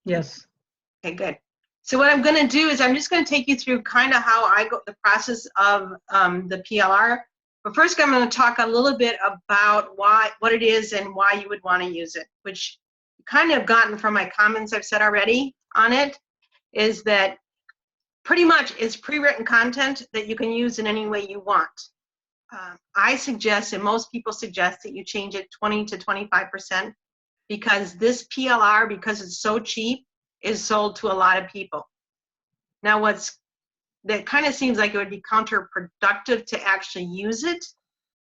Yes. Okay, good. So what I'm going to do is I'm just going to take you through kind of how I go the process of the PLR. But first, I'm going to talk a little bit about what it is and why you would want to use it, which you kind of gotten from my comments I've said already on it, is that pretty much it's pre-written content that you can use in any way you want. I suggest, and most people suggest, that you change it 20 to 25% because this PLR, because it's so cheap, is sold to a lot of people. Now, that kind of seems like it would be counterproductive to actually use it,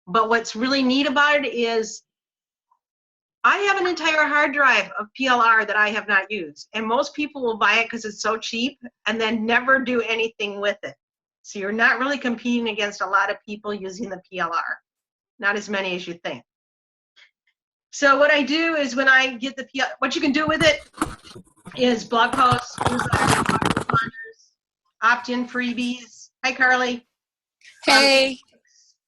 but what's really neat about it is I have an entire hard drive of PLR that I have not used, and most people will buy it because it's so cheap and then never do anything with it. So you're not really competing against a lot of people using the PLR, not as many as you think. So what I do is when I get the PLR, what you can do with it is blog posts, newsletters, opt-in freebies. Hi, Carly. Hey.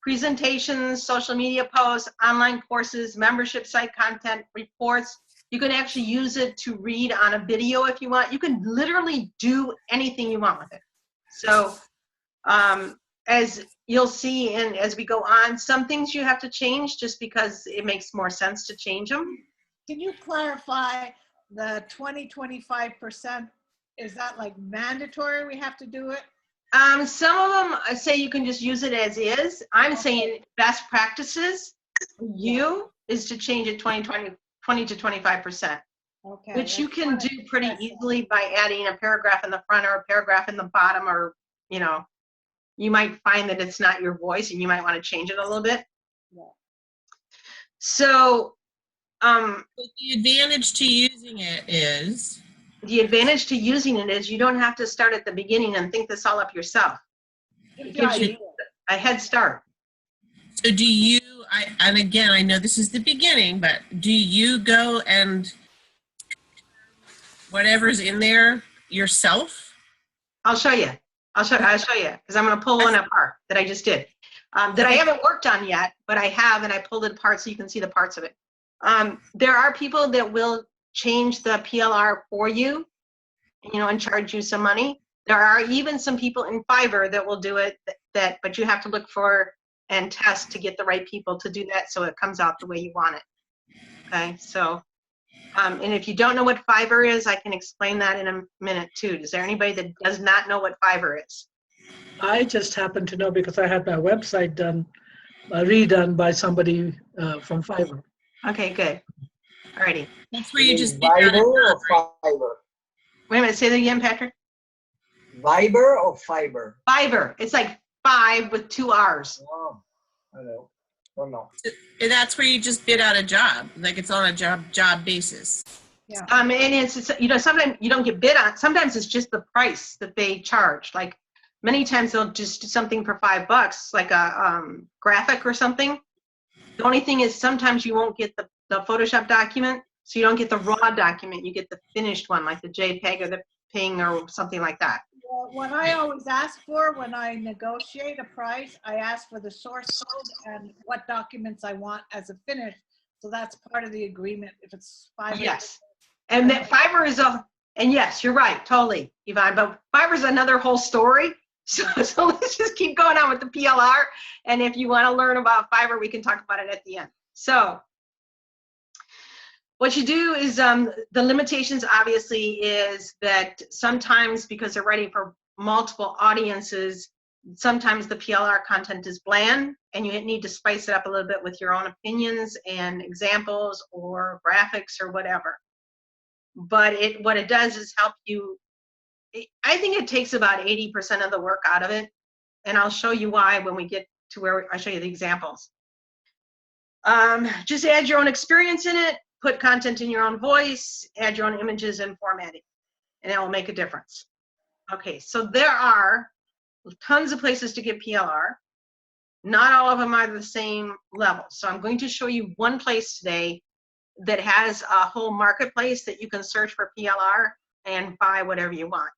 Presentations, social media posts, online courses, membership site content, reports. You can actually use it to read on a video if you want. You can literally do anything you want with it. So as you'll see, and as we go on, some things you have to change just because it makes more sense to change them. Can you clarify the 20-25%? Is that like mandatory we have to do it? Some of them say you can just use it as is. I'm saying best practices for you is to change it 20 to 25%. Okay. Which you can do pretty easily by adding a paragraph in the front or a paragraph in the bottom, or, you know, you might find that it's not your voice and you might want to change it a little bit. Yeah. So, The advantage to using it is? the advantage to using it is you don't have to start at the beginning and think this all up yourself. It gives you a head start. So do you, and again, I know this is the beginning, but do you go and whatever's in there yourself? I'll show you. I'll show you, because I'm going to pull one apart that I just did. That I haven't worked on yet, but I have, and I pulled it apart so you can see the parts of it. There are people that will change the PLR for you, you know, and charge you some money. There are even some people in Fiverr that will do it, but you have to look for and test to get the right people to do that so it comes out the way you want it. Okay, so, and if you don't know what Fiverr is, I can explain that in a minute too. Is there anybody that does not know what Fiverr is? I just happen to know because I had my website done, redone by somebody from Fiverr. Okay, good. Alrighty. That's where you just Viber or Fiverr? Wait a minute, say that again, Patrick. Viber or Fiverr? Fiverr. It's like 5 with 2 R's. Oh, I know. Oh, no. And that's where you just bid out a job, like it's on a job basis. Yeah. And it's, you know, sometimes you don't get bid on. Sometimes it's just the price that they charge. Like many times they'll just do something for $5, like a graphic or something. The only thing is sometimes you won't get the Photoshop document, so you don't get the raw document. You get the finished one, like the JPEG or the PNG or something like that. Well, what I always ask for when I negotiate a price, I ask for the source code and what documents I want as a finish. So that's part of the agreement. If it's Fiverr. Yes. And that Fiverr is and yes, you're right, totally, Yvonne, but Fiverr is another whole story. So let's just keep going on with the PLR. And if you want to learn about Fiverr, we can talk about it at the end. So what you do is the limitations obviously is that sometimes because they're writing for multiple audiences, sometimes the PLR content is bland and you need to spice it up a little bit with your own opinions and examples or graphics or whatever. But what it does is help you. I think it takes about 80% of the work out of it. And I'll show you why when we get to where I show you the examples. Just add your own experience in it, put content in your own voice, add your own images and formatting, and it will make a difference. Okay, so there are tons of places to get PLR. Not all of them are the same level. So I'm going to show you one place today that has a whole marketplace that you can search for PLR and buy whatever you want.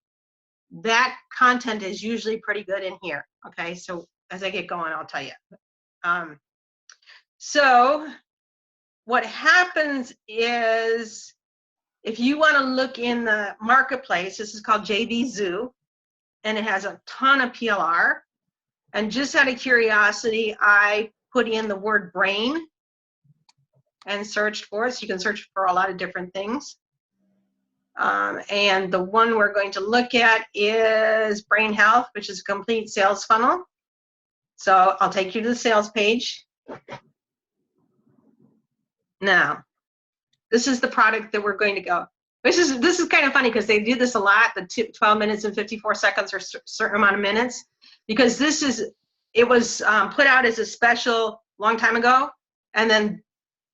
That content is usually pretty good in here. Okay, so as I get going, I'll tell you. So what happens is If you want to look in the marketplace, this is called JV Zoo, and it has a ton of PLR. And just out of curiosity, I put in the word brain and searched for it. So you can search for a lot of different things. And the one we're going to look at is brain health, which is a complete sales funnel. So I'll take you to the sales page. Now, this is the product that we're going to go. This is kind of funny because they do this a lot, the 12 minutes and 54 seconds or a certain amount of minutes, because it was put out as a special long time ago, and then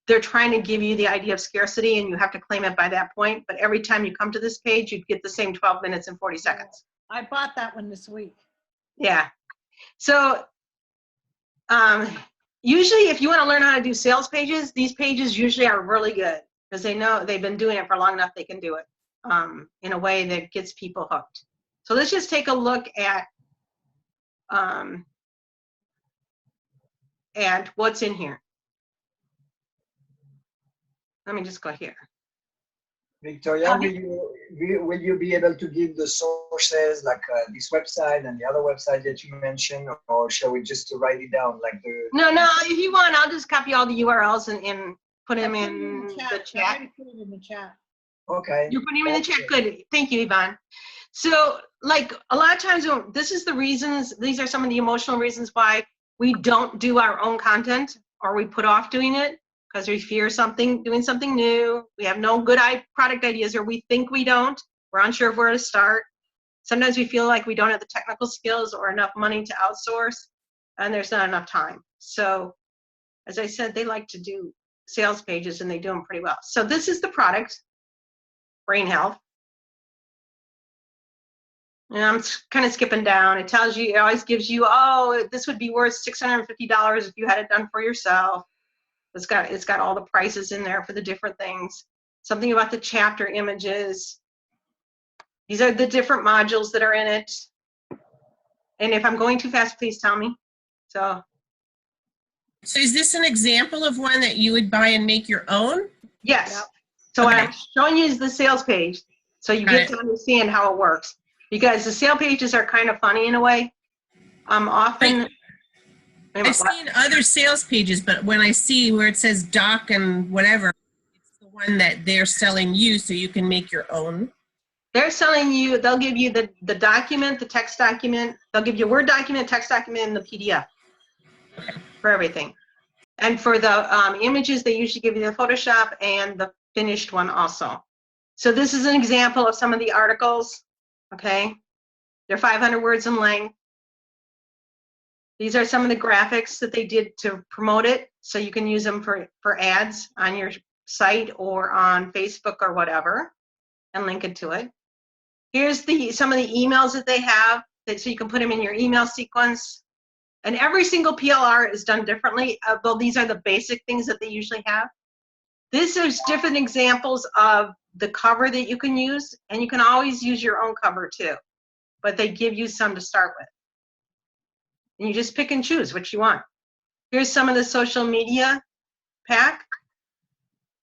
they're trying to give you the idea of scarcity and you have to claim it by that point. But every time you come to this page, you get the same 12 minutes and 40 seconds. I bought that one this week. Yeah. So usually if you want to learn how to do sales pages, these pages usually are really good because they know they've been doing it for long enough they can do it in a way that gets people hooked. So let's just take a look at what's in here. Let me just go here. Victoria, will you be able to give the sources like this website and the other website that you mentioned, or shall we just write it down like the? No, if you want, I'll just copy all the URLs and put them in the I chat. already put it in the chat. Okay. You're putting them in the chat. Good. Thank you, Yvonne. So, like a lot of times, this is the reasons. These are some of the emotional reasons why we don't do our own content, or we put off doing it because we fear doing something new. We have no good product ideas, or we think we don't. We're unsure of where to start. Sometimes we feel like we don't have the technical skills or enough money to outsource, and there's not enough time. So, as I said, they like to do sales pages, and they do them pretty well. So this is the product, Brain Health. And I'm kind of skipping down. It tells you, it always gives you, oh, this would be worth $650 if you had it done for yourself. It's got all the prices in there for the different things. Something about the chapter images. These are the different modules that are in it. And if I'm going too fast, please tell me. So is this an example of one that you would buy and make your own? yes. Yep. So Okay. what I'm showing you is the sales page. So you get to understand how it works. Because the sale pages are kind of funny in a way. Often. I've seen other sales pages, but when I see where it says doc and whatever, it's the one that they're selling you so you can make your own. They're selling you, they'll give you the document, the text document. They'll give you a Word document, text document, and the PDF for everything. And for the images, they usually give you the Photoshop and the finished one also. So this is an example of some of the articles, okay? They're 500 words in length. These are some of the graphics that they did to promote it, so you can use them for ads on your site or on Facebook or whatever, and link it to it. Here's some of the emails that they have, so you can put them in your email sequence. And every single PLR is done differently, though these are the basic things that they usually have. This is different examples of the cover that you can use, and you can always use your own cover too, but they give you some to start with. And you just pick and choose what you want. Here's some of the social media pack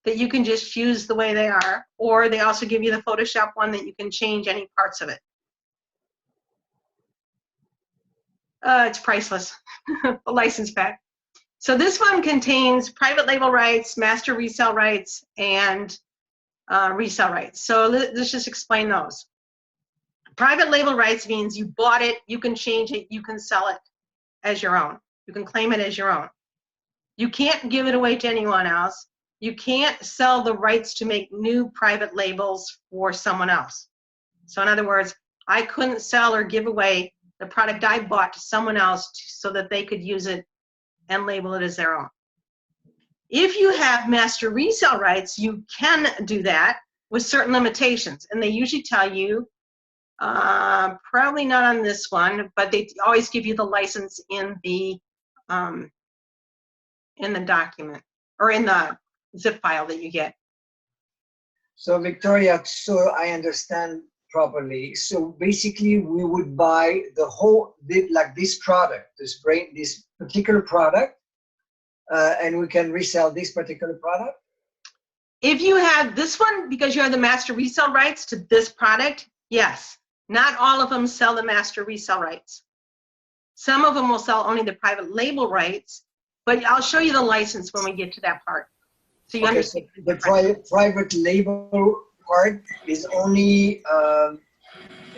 that you can just use the way they are, or they also give you the Photoshop one that you can change any parts of it. It's priceless, the license pack. So this one contains private label rights, master resale rights, and resale rights. So let's just explain those. Private label rights means you bought it, you can change it, you can sell it as your own. You can claim it as your own. You can't give it away to anyone else. You can't sell the rights to make new private labels for someone else. So in other words, I couldn't sell or give away the product I bought to someone else so that they could use it and label it as their own. If you have master resale rights, you can do that with certain limitations, and they usually tell you, probably not on this one, but they always give you the license in the document or in the zip file that you get. So Victoria, so I understand properly. So basically, we would buy the whole, like this product, this particular product, and we can resell this particular product. If you have this one, because you have the master resale rights to this product, yes. Not all of them sell the master resale rights. Some of them will sell only the private label rights, but I'll show you the license when we get to that part. So you Okay, so understand. the private label part is only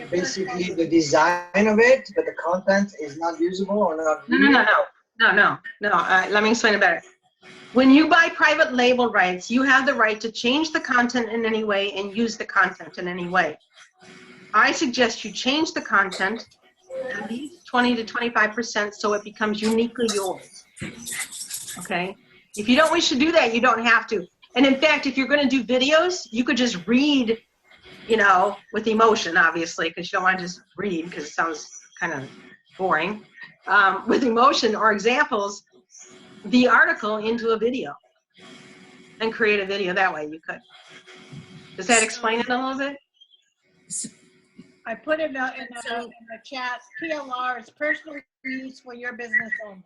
basically the design of it, but the content is not usable or not viewable? No. Let me explain it better. When you buy private label rights, you have the right to change the content in any way and use the content in any way. I suggest you change the content at least 20 to 25% so it becomes uniquely yours. Okay? If you don't wish to do that, you don't have to. And in fact, if you're going to do videos, you could just read, you know, with emotion, obviously, because you don't want to just read because it sounds kind of boring. With emotion or examples, the article into a video and create a video that way. You could. Does that explain it a little bit? I put in the chat, PLR is personal use for your business only.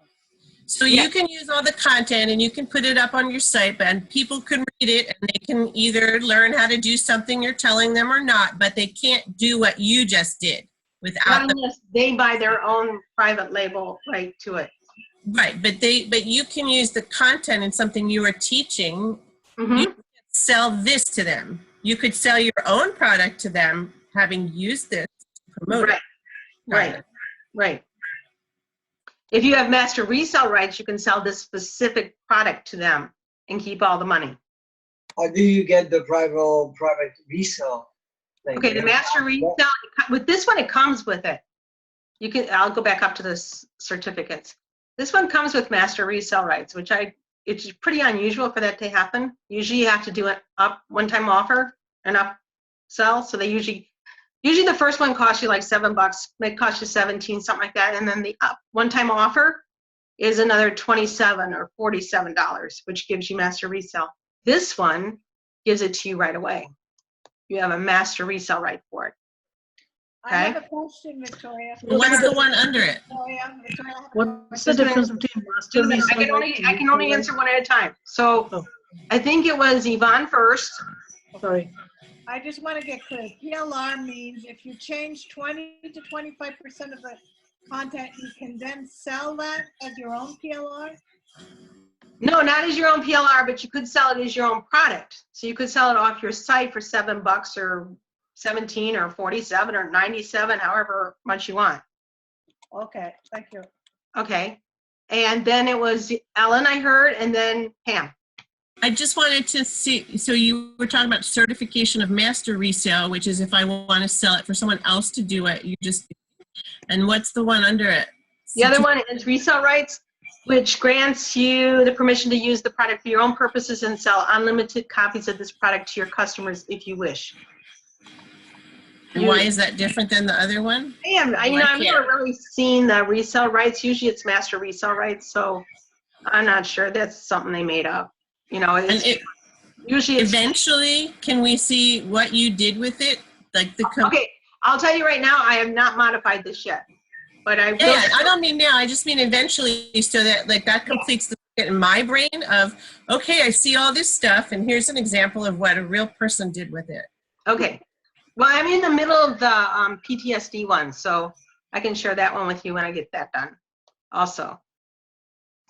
So you can use all the content and you can put it up on your site, and people can read it and they can either learn how to do something you're telling them or not, but they can't do what you just did without Not unless they buy their own private label right to it. Right, but you can use the content in something you are teaching. Mm-hmm. You can sell this to them. You could sell your own product to them, having used this to promote it. Right. If you have master resale rights, you can sell this specific product to them and keep all the money. How do you get the private resale thing? Okay, the master resale, with this one, it comes with it. You can, I'll go back up to the certificates. This one comes with master resale rights, which it's pretty unusual for that to happen. Usually you have to do an one-time offer, an upsell. So they usually the first one costs you like $7, may cost you 17, something like that. And then the one-time offer is another $27 or $47, which gives you master resale. This one gives it to you right away. You have a master resale right for it. Okay. I have a question, Victoria. What's the one under it? What's the difference between master resale? I can only answer one at a time. So I think it was Yvonne first. Sorry. I just want to get clear. PLR means if you change 20 to 25% of the content, you can then sell that as your own PLR? No, not as your own PLR, but you could sell it as your own product. So you could sell it off your site for $7 or 17 or 47 or 97, however much you want. Okay, thank you. Okay. And then it was Ellen, I heard, and then Pam. I just wanted to see, so you were talking about certification of master resale, which is if I want to sell it for someone else to do it, and what's the one under it? The other one is resale rights, which grants you the permission to use the product for your own purposes and sell unlimited copies of this product to your customers if you wish. And why is that different than the other one? I've never really seen the resale rights. Usually it's master resale rights, so I'm not sure. That's something they made up. You know, usually eventually, can we see what you did with it? Like okay, I'll tell you right now, I have not modified this yet. But I will. Yeah, I don't mean now, I just mean eventually, so that that completes the in my brain of, okay, I see all this stuff and here's an example of what a real person did with it. Okay. Well, I'm in the middle of the PTSD one, so I can share that one with you when I get that done also.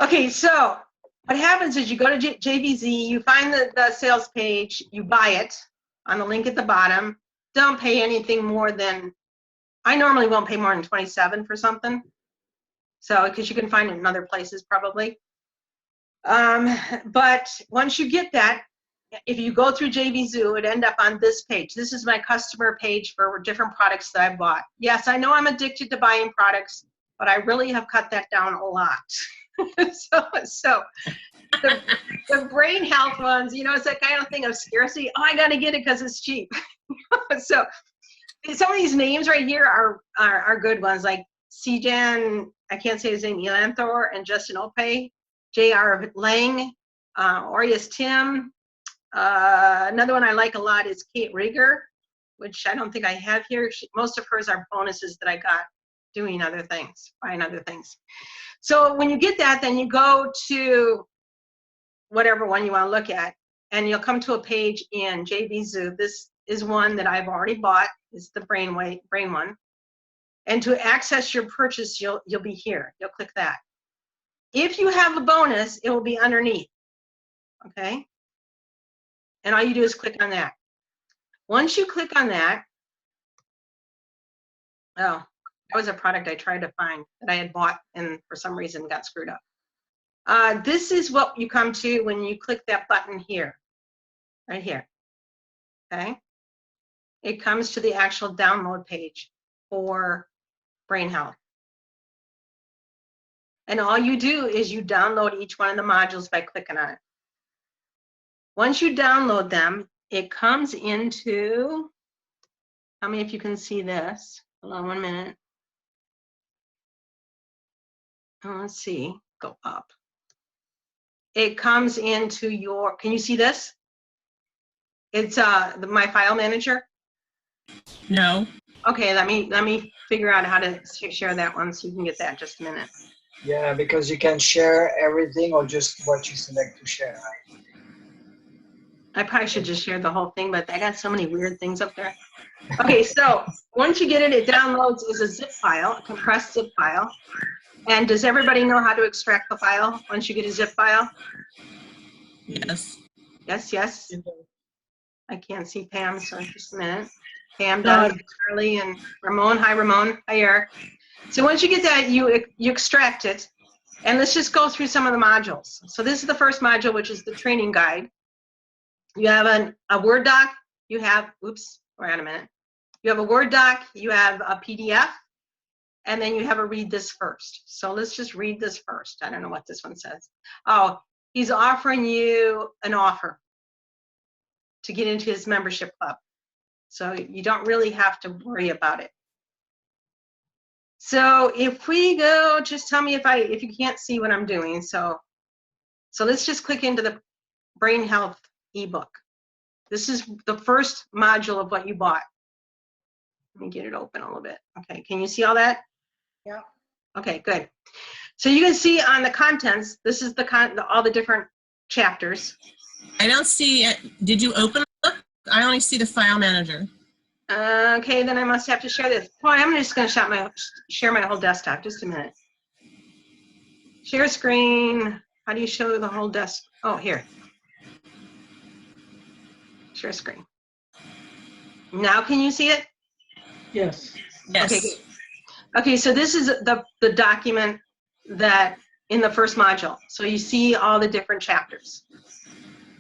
Okay, so what happens is you go to JVZ, you find the sales page, you buy it on the link at the bottom. Don't pay anything more than, I normally won't pay more than 27 for something. So, because you can find it in other places probably. But once you get that, if you go through JVZoo, it would end up on this page. This is my customer page for different products that I bought. Yes, I know I'm addicted to buying products, but I really have cut that down a lot. so the brain health ones, you know, it's that kind of thing of scarcity. Oh, I got to get it because it's cheap. So some of these names right here are good ones, like Cjan, I can't say his name, Elanthor, and Justin Ope, J.R. Lang, Orius Tim. Another one I like a lot is Kate Rieger, which I don't think I have here. Most of hers are bonuses that I got doing other things, buying other things. So when you get that, then you go to whatever one you want to look at. and you'll come to a page in JV Zoo. This is one that I've already bought. It's the brain one. And to access your purchase, you'll be here. You'll click that. If you have a bonus, it will be underneath. Okay? And all you do is click on that. Once you click on that, oh, that was a product I tried to find that I had bought and for some reason got screwed up. This is what you come to when you click that button here, right here. Okay? It comes to the actual download page for Brain Health. And all you do is you download each one of the modules by clicking on it. Once you download them, it comes into, tell me if you can see this. Hold on 1 minute. Oh, let's see, go up. It comes into your, can you see this? It's my file manager. No. Okay, let me figure out how to share that one so you can get that in just a minute. Yeah, because you can share everything or just what you select to share, right? I probably should just share the whole thing, but I got so many weird things up there. Okay, so once you get it, it downloads as a zip file, a compressed zip file. And does everybody know how to extract the file once you get a zip file? Yes. Yes, yes. I can't see Pam, so just a minute. Pam does, Charlie and Ramon. Hi, Ramon. Hi, Eric. So once you get that, you extract it. And let's just go through some of the modules. So this is the first module, which is the training guide. You have a Word doc. You have, oops, wait a minute. You have a Word doc. You have a PDF. And then you have a read this first. So let's just read this first. I don't know what this one says. Oh, he's offering you an offer to get into his membership club. So you don't really have to worry about it. So if we go, just tell me if you can't see what I'm doing. So let's just click into the Brain Health ebook. This is the first module of what you bought. Let me get it open a little bit. Okay, can you see all that? Yeah. Okay, good. So you can see on the contents, this is all the different chapters. I don't see it. Did you open the book? I only see the file manager. Okay, then I must have to share this. Boy, I'm just going to share my whole desktop. Just a minute. Share screen. How do you show the whole desk? Oh, here. Share screen. Now can you see it? Yes. Yes. Okay, good. Okay, so this is the document that in the first module. So you see all the different chapters.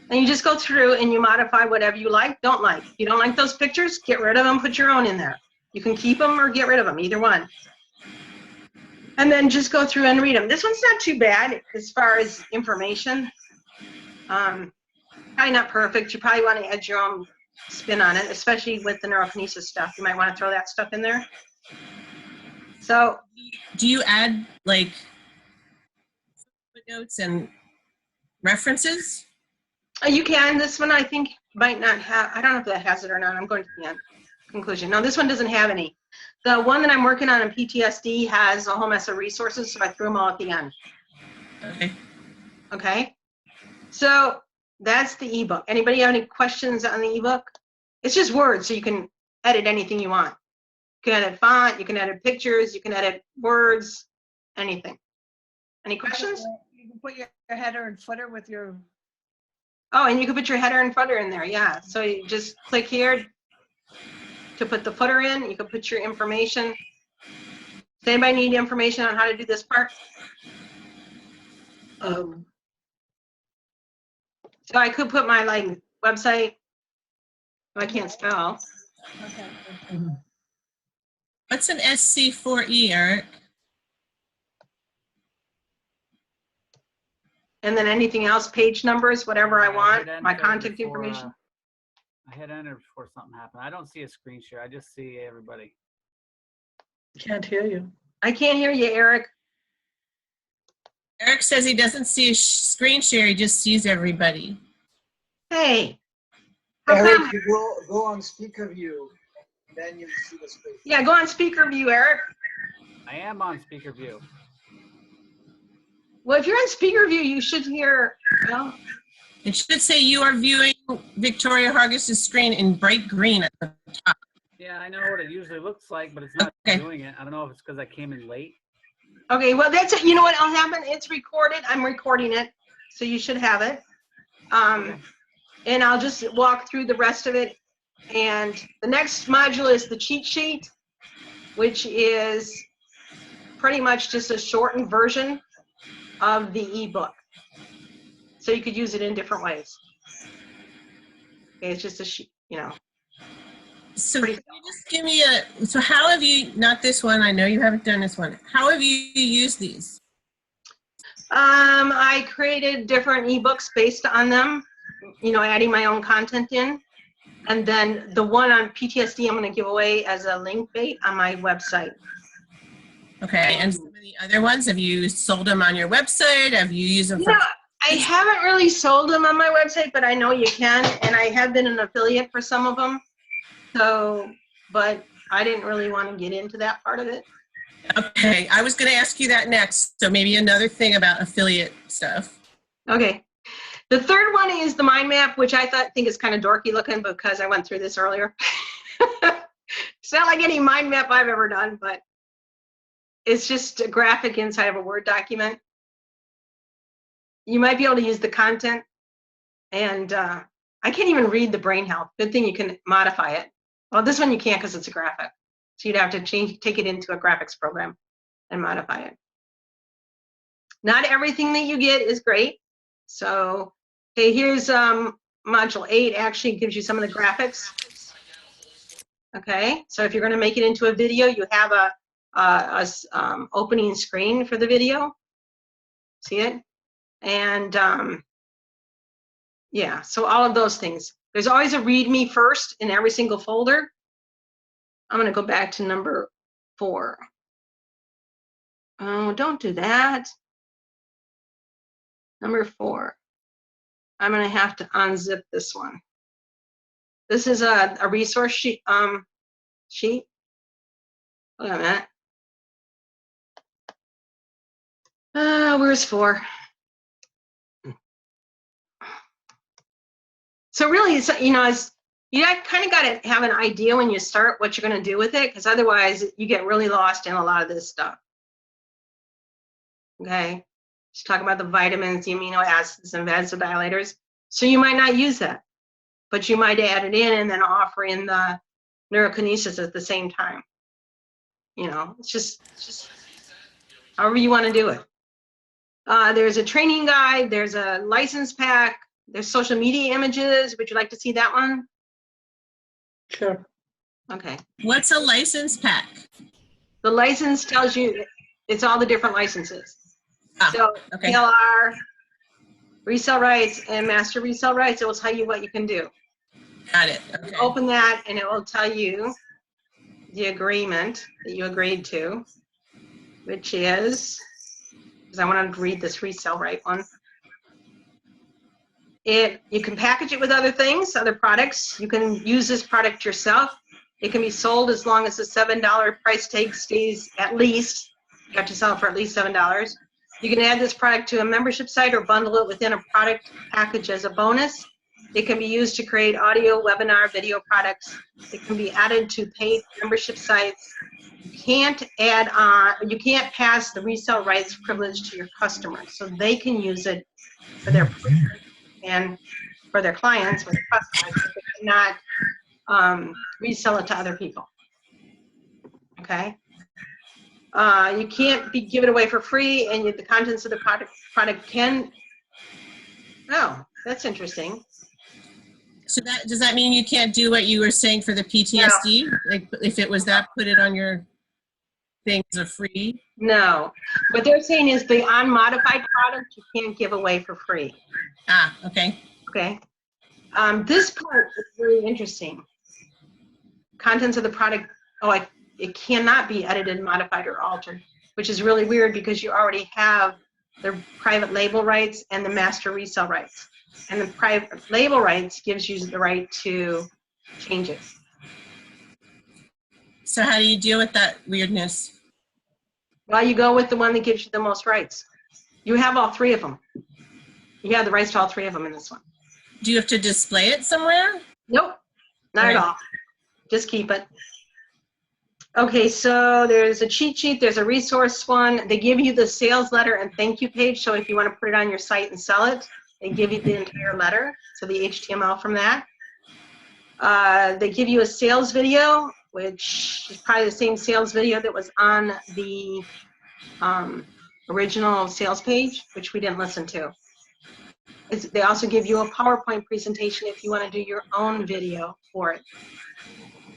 And you just go through and you modify whatever you like, don't like. If you don't like those pictures, get rid of them, put your own in there. You can keep them or get rid of them, either one. And then just go through and read them. This one's not too bad as far as information. Probably not perfect. You probably want to add your own spin on it, especially with the neurokinesis stuff. You might want to throw that stuff in there. So, do you add like footnotes and references? you can. This one I think might not have, I don't know if that has it or not. I'm going to the end conclusion. No, this one doesn't have any. The one that I'm working on in PTSD has a whole mess of resources, so I threw them all at the end. Okay. Okay. So that's the ebook. Anybody have any questions on the ebook? It's just words, so you can edit anything you want. You can edit font, you can edit pictures, you can edit words, anything. Any questions? You can put your header and footer with your. Oh, and you can put your header and footer in there, yeah. So you just click here to put the footer in. You can put your information. Does anybody need information on how to do this part? So I could put my website. I can't spell. Okay. What's an SC4E, Eric? And then anything else, page numbers, whatever I want, my hit contact enter before, information. I hit enter before something happened. I don't see a screen share. I just see everybody. Can't hear you. I can't hear you, Eric. Eric says he doesn't see a screen share. He just sees everybody. Hey. How Eric, come? you go on speaker view, then you'll see the screen. Yeah, go on speaker view, Eric. I am on speaker view. Well, if you're on speaker view, you should hear, well, It should say you are viewing Victoria Hargis's screen in bright green at the top. Yeah, I know what it usually looks like, but it's not Okay. doing it. I don't know if it's because I came in late. Okay, well, that's it. You know what will happen? It's recorded. I'm recording it, so you should have it. And I'll just walk through the rest of it. And the next module is the cheat sheet, which is pretty much just a shortened version of the ebook. So you could use it in different ways. Okay, it's just a sheet, you know. So can you just give me so how have you, not this one, I know you haven't done this one. How have you used these? I created different ebooks based on them, you know, adding my own content in. And then the one on PTSD, I'm going to give away as a link bait on my website. Okay, and some of the other ones, have you sold them on your website? Have you used them for? No, I haven't really sold them on my website, but I know you can. And I have been an affiliate for some of them. So, but I didn't really want to get into that part of it. Okay, I was going to ask you that next. So maybe another thing about affiliate stuff. Okay. The third one is the mind map, which I think is kind of dorky looking because I went through this earlier. It's not like any mind map I've ever done, but it's just a graphic inside of a Word document. You might be able to use the content, and I can't even read the brain health. Good thing you can modify it. Well, this one you can't because it's a graphic. So you'd have to take it into a graphics program and modify it. Not everything that you get is great. So, okay, here's module 8 actually gives you some of the graphics. Okay, so if you're going to make it into a video, you have a opening screen for the video. See it? And yeah, so all of those things. There's always a README first in every single folder. I'm going to go back to number 4. Oh, don't do that. Number 4. I'm going to have to unzip this one. This is a resource sheet. Wait a minute. Where's 4? So really, you know, you kind of got to have an idea when you start what you're going to do with it, because otherwise you get really lost in a lot of this stuff. Okay, just talk about the vitamins, the amino acids, and vasodilators. So you might not use that, but you might add it in and then offer in the neurokinesis at the same time. You know, it's just however you want to do it. There's a training guide. There's a license pack. There's social media images. Would you like to see that one? Sure. Okay. What's a license pack? The license tells you it's all the different licenses. Ah, So okay. PLR, resale rights, and master resale rights. It will tell you what you can do. Got it. Okay. Open that, and it will tell you the agreement that you agreed to, which is, because I want to read this resale right one. You can package it with other things, other products. You can use this product yourself. It can be sold as long as the $7 price tag stays at least. You have to sell it for at least $7. You can add this product to a membership site or bundle it within a product package as a bonus. It can be used to create audio, webinar, video products. It can be added to paid membership sites. You can't pass the resale rights privilege to your customers, so they can use it for their and for their clients, for their customers, but they cannot resell it to other people. Okay. You can't give it away for free, and the contents of the product can. Oh, that's interesting. So does that mean you can't do what you were saying for the PTSD? No. Like if it was that, put it on your things are free? No. What they're saying is the unmodified product you can't give away for free. Ah, okay. Okay. This part is really interesting. Contents of the product, it cannot be edited, modified, or altered, which is really weird because you already have the private label rights and the master resale rights. And the private label rights gives you the right to change it. So how do you deal with that weirdness? Well, you go with the one that gives you the most rights. You have all 3 of them. You have the rights to all 3 of them in this one. Do you have to display it somewhere? Nope, not at Right. all. Just keep it. Okay, so there's a cheat sheet, there's a resource one. They give you the sales letter and thank you page. So if you want to put it on your site and sell it, they give you the entire letter. So the HTML from that. They give you a sales video, which is probably the same sales video that was on the original sales page, which we didn't listen to. They also give you a PowerPoint presentation if you want to do your own video for it.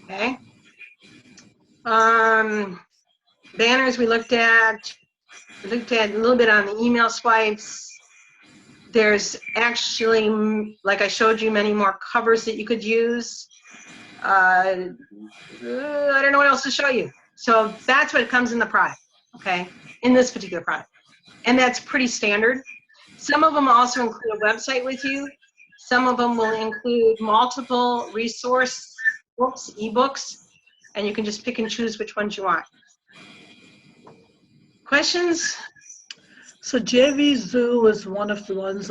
Okay. Banners we looked at a little bit on the email swipes. There's actually, like I showed you, many more covers that you could use. I don't know what else to show you. So that's what comes in the product, okay, in this particular product. And that's pretty standard. Some of them also include a website with you. Some of them will include multiple resource books, ebooks, and you can just pick and choose which ones you want. Questions? So JV Zoo is one of the ones.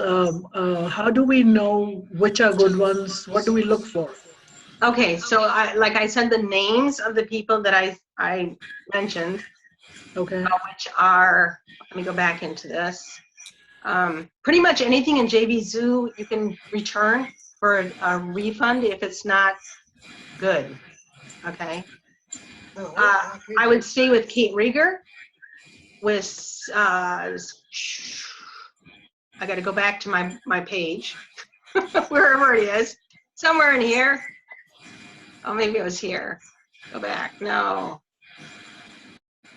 How do we know which are good ones? What do we look for? Okay, so like I said, the names of the people that I mentioned, Okay. which are, let me go back into this. Pretty much anything in JV Zoo you can return for a refund if it's not good. Okay. I would stay with Kate Rieger. With I got to go back to my page, wherever it is, somewhere in here. Oh, maybe it was here. Go back. No.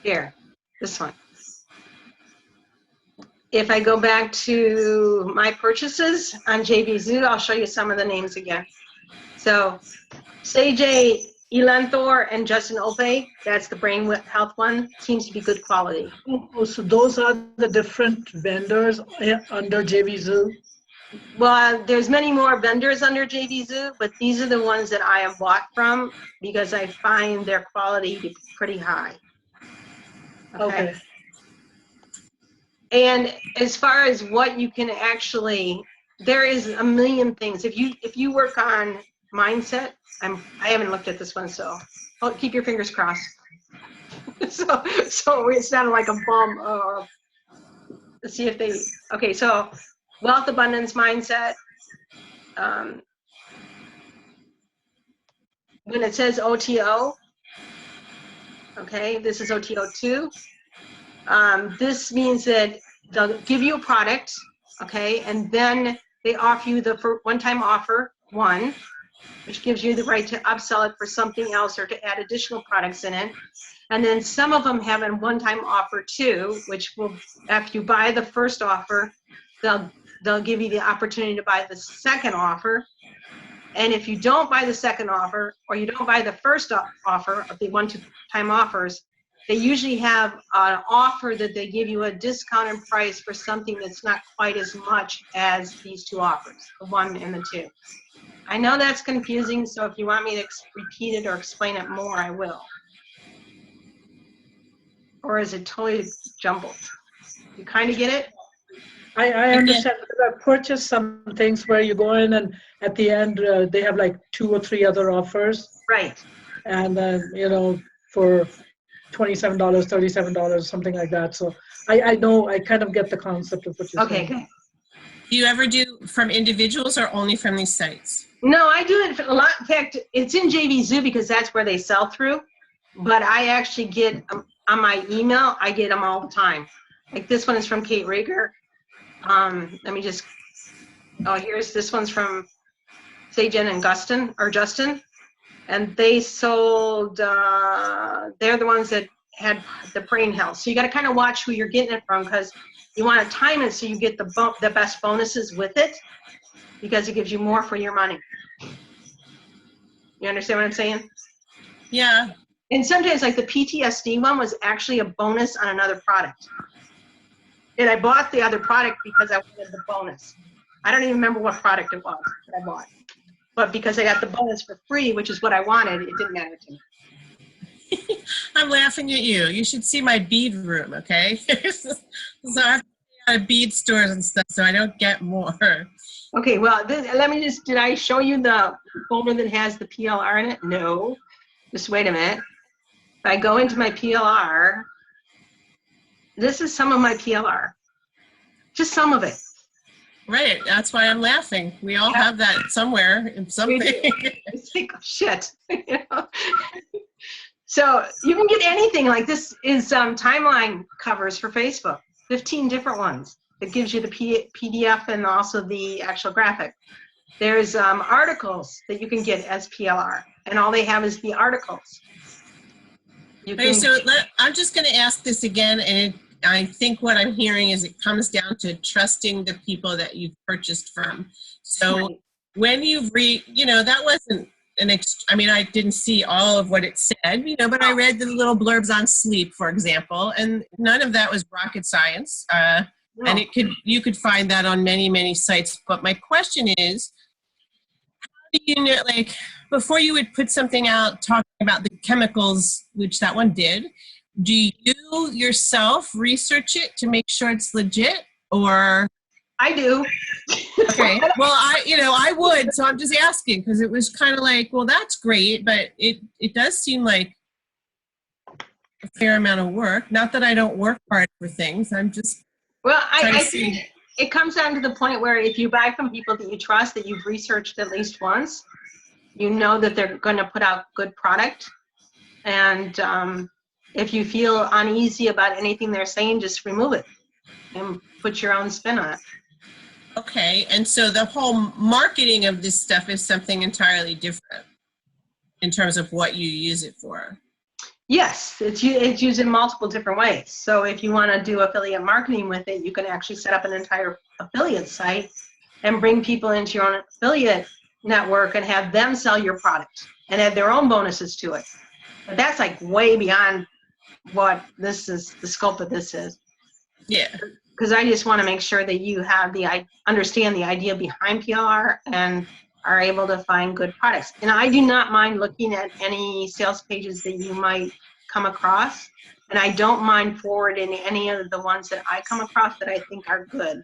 Here, this one. If I go back to my purchases on JV Zoo, I'll show you some of the names again. So, Sage Elanthor and Justin Opey, that's the brain health one, seems to be good quality. Oh, so those are the different vendors under JV Zoo? Well, there's many more vendors under JV Zoo, but these are the ones that I have bought from because I find their quality to be pretty high. Okay. And as far as what you can actually, there is a million things. If you work on mindset, I haven't looked at this one, so keep your fingers crossed. so it's not like a bum. Let's see if they. Okay, so wealth abundance mindset. When it says OTO, okay, this is OTO 2. This means that they'll give you a product, okay, and then they offer you the one-time offer 1, which gives you the right to upsell it for something else or to add additional products in it. And then some of them have a one-time offer 2, which will, after you buy the first offer, they'll give you the opportunity to buy the second offer. And if you don't buy the second offer, or you don't buy the first offer of the one-time offers, they usually have an offer that they give you a discounted price for something that's not quite as much as these 2 offers, the 1 and the 2. I know that's confusing, so if you want me to repeat it or explain it more, I will. Or is it totally jumbled? You kind of get it? I understand because I've purchased some things where you go in and at the end they have like 2 or 3 other offers. Right. And then, for $27, $37, something like that. So I know, I kind of get the concept of what you're saying. Okay. Do you ever do from individuals or only from these sites? No, I do it a lot. In fact, it's in JV Zoo because that's where they sell through. But I actually get on my email, I get them all the time. Like this one is from Kate Rieger. Let me just, here's this one's from Sagen and Justin. And they sold, they're the ones that had the brain health. So you got to kind of watch who you're getting it from because you want to time it so you get the best bonuses with it because it gives you more for your money. You understand what I'm saying? Yeah. And sometimes like the PTSD one was actually a bonus on another product. And I bought the other product because I wanted the bonus. I don't even remember what product it was that I bought. But because I got the bonus for free, which is what I wanted, it didn't matter to me. I'm laughing at you. You should see my bead room, okay? So I have bead stores and stuff, so I don't get more. Okay, well, let me just, did I show you the folder that has the PLR in it? No. Just wait a minute. If I go into my PLR, this is some of my PLR. Just some of it. Right, that's why I'm laughing. We all have that somewhere in something. It's like, oh, shit. You know? So you can get anything. Like this is timeline covers for Facebook, 15 different ones. It gives you the PDF and also the actual graphic. There's articles that you can get as PLR, and all they have is the articles. Okay, so I'm just going to ask this again, and I think what I'm hearing is it comes down to trusting the people that you've purchased from. So Right. when you've that wasn't I mean, I didn't see all of what it said, but I read the little blurbs on sleep, for example, and none of that was rocket science. No. And you could find that on many, many sites. But my question is, how do you know, like, before you would put something out talking about the chemicals, which that one did, do you yourself research it to make sure it's legit, or? I do. Okay. Well, I would, so I'm just asking because it was kind of like, well, that's great, but it does seem like a fair amount of work. Not that I don't work hard for things. I'm just Well, trying to I see. think it comes down to the point where if you buy from people that you trust, that you've researched at least once, you know that they're going to put out good product. And if you feel uneasy about anything they're saying, just remove it and put your own spin on it. Okay, and so the whole marketing of this stuff is something entirely different in terms of what you use it for. Yes, it's used in multiple different ways. So if you want to do affiliate marketing with it, you can actually set up an entire affiliate site and bring people into your own affiliate network and have them sell your product and add their own bonuses to it. But that's like way beyond what this is, the scope of this is. Yeah. Because I just want to make sure that you have understand the idea behind PLR and are able to find good products. And I do not mind looking at any sales pages that you might come across. And I don't mind forwarding any of the ones that I come across that I think are good.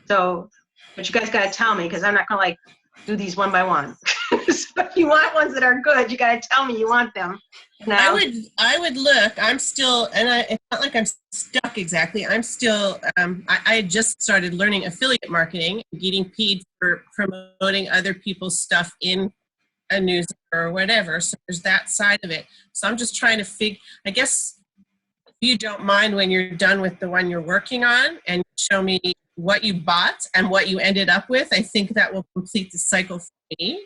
So, but you guys got to tell me, because I'm not going to like do these one by one. So if you want ones that are good, you got to tell me you want them. I would look. I'm still, and it's not like I'm stuck exactly. I'm still, I had just started learning affiliate marketing, getting paid for promoting other people's stuff in a newsletter or whatever. So there's that side of it. So I'm just trying to I guess if you don't mind when you're done with the one you're working on and show me what you bought and what you ended up with, I think that will complete the cycle for me.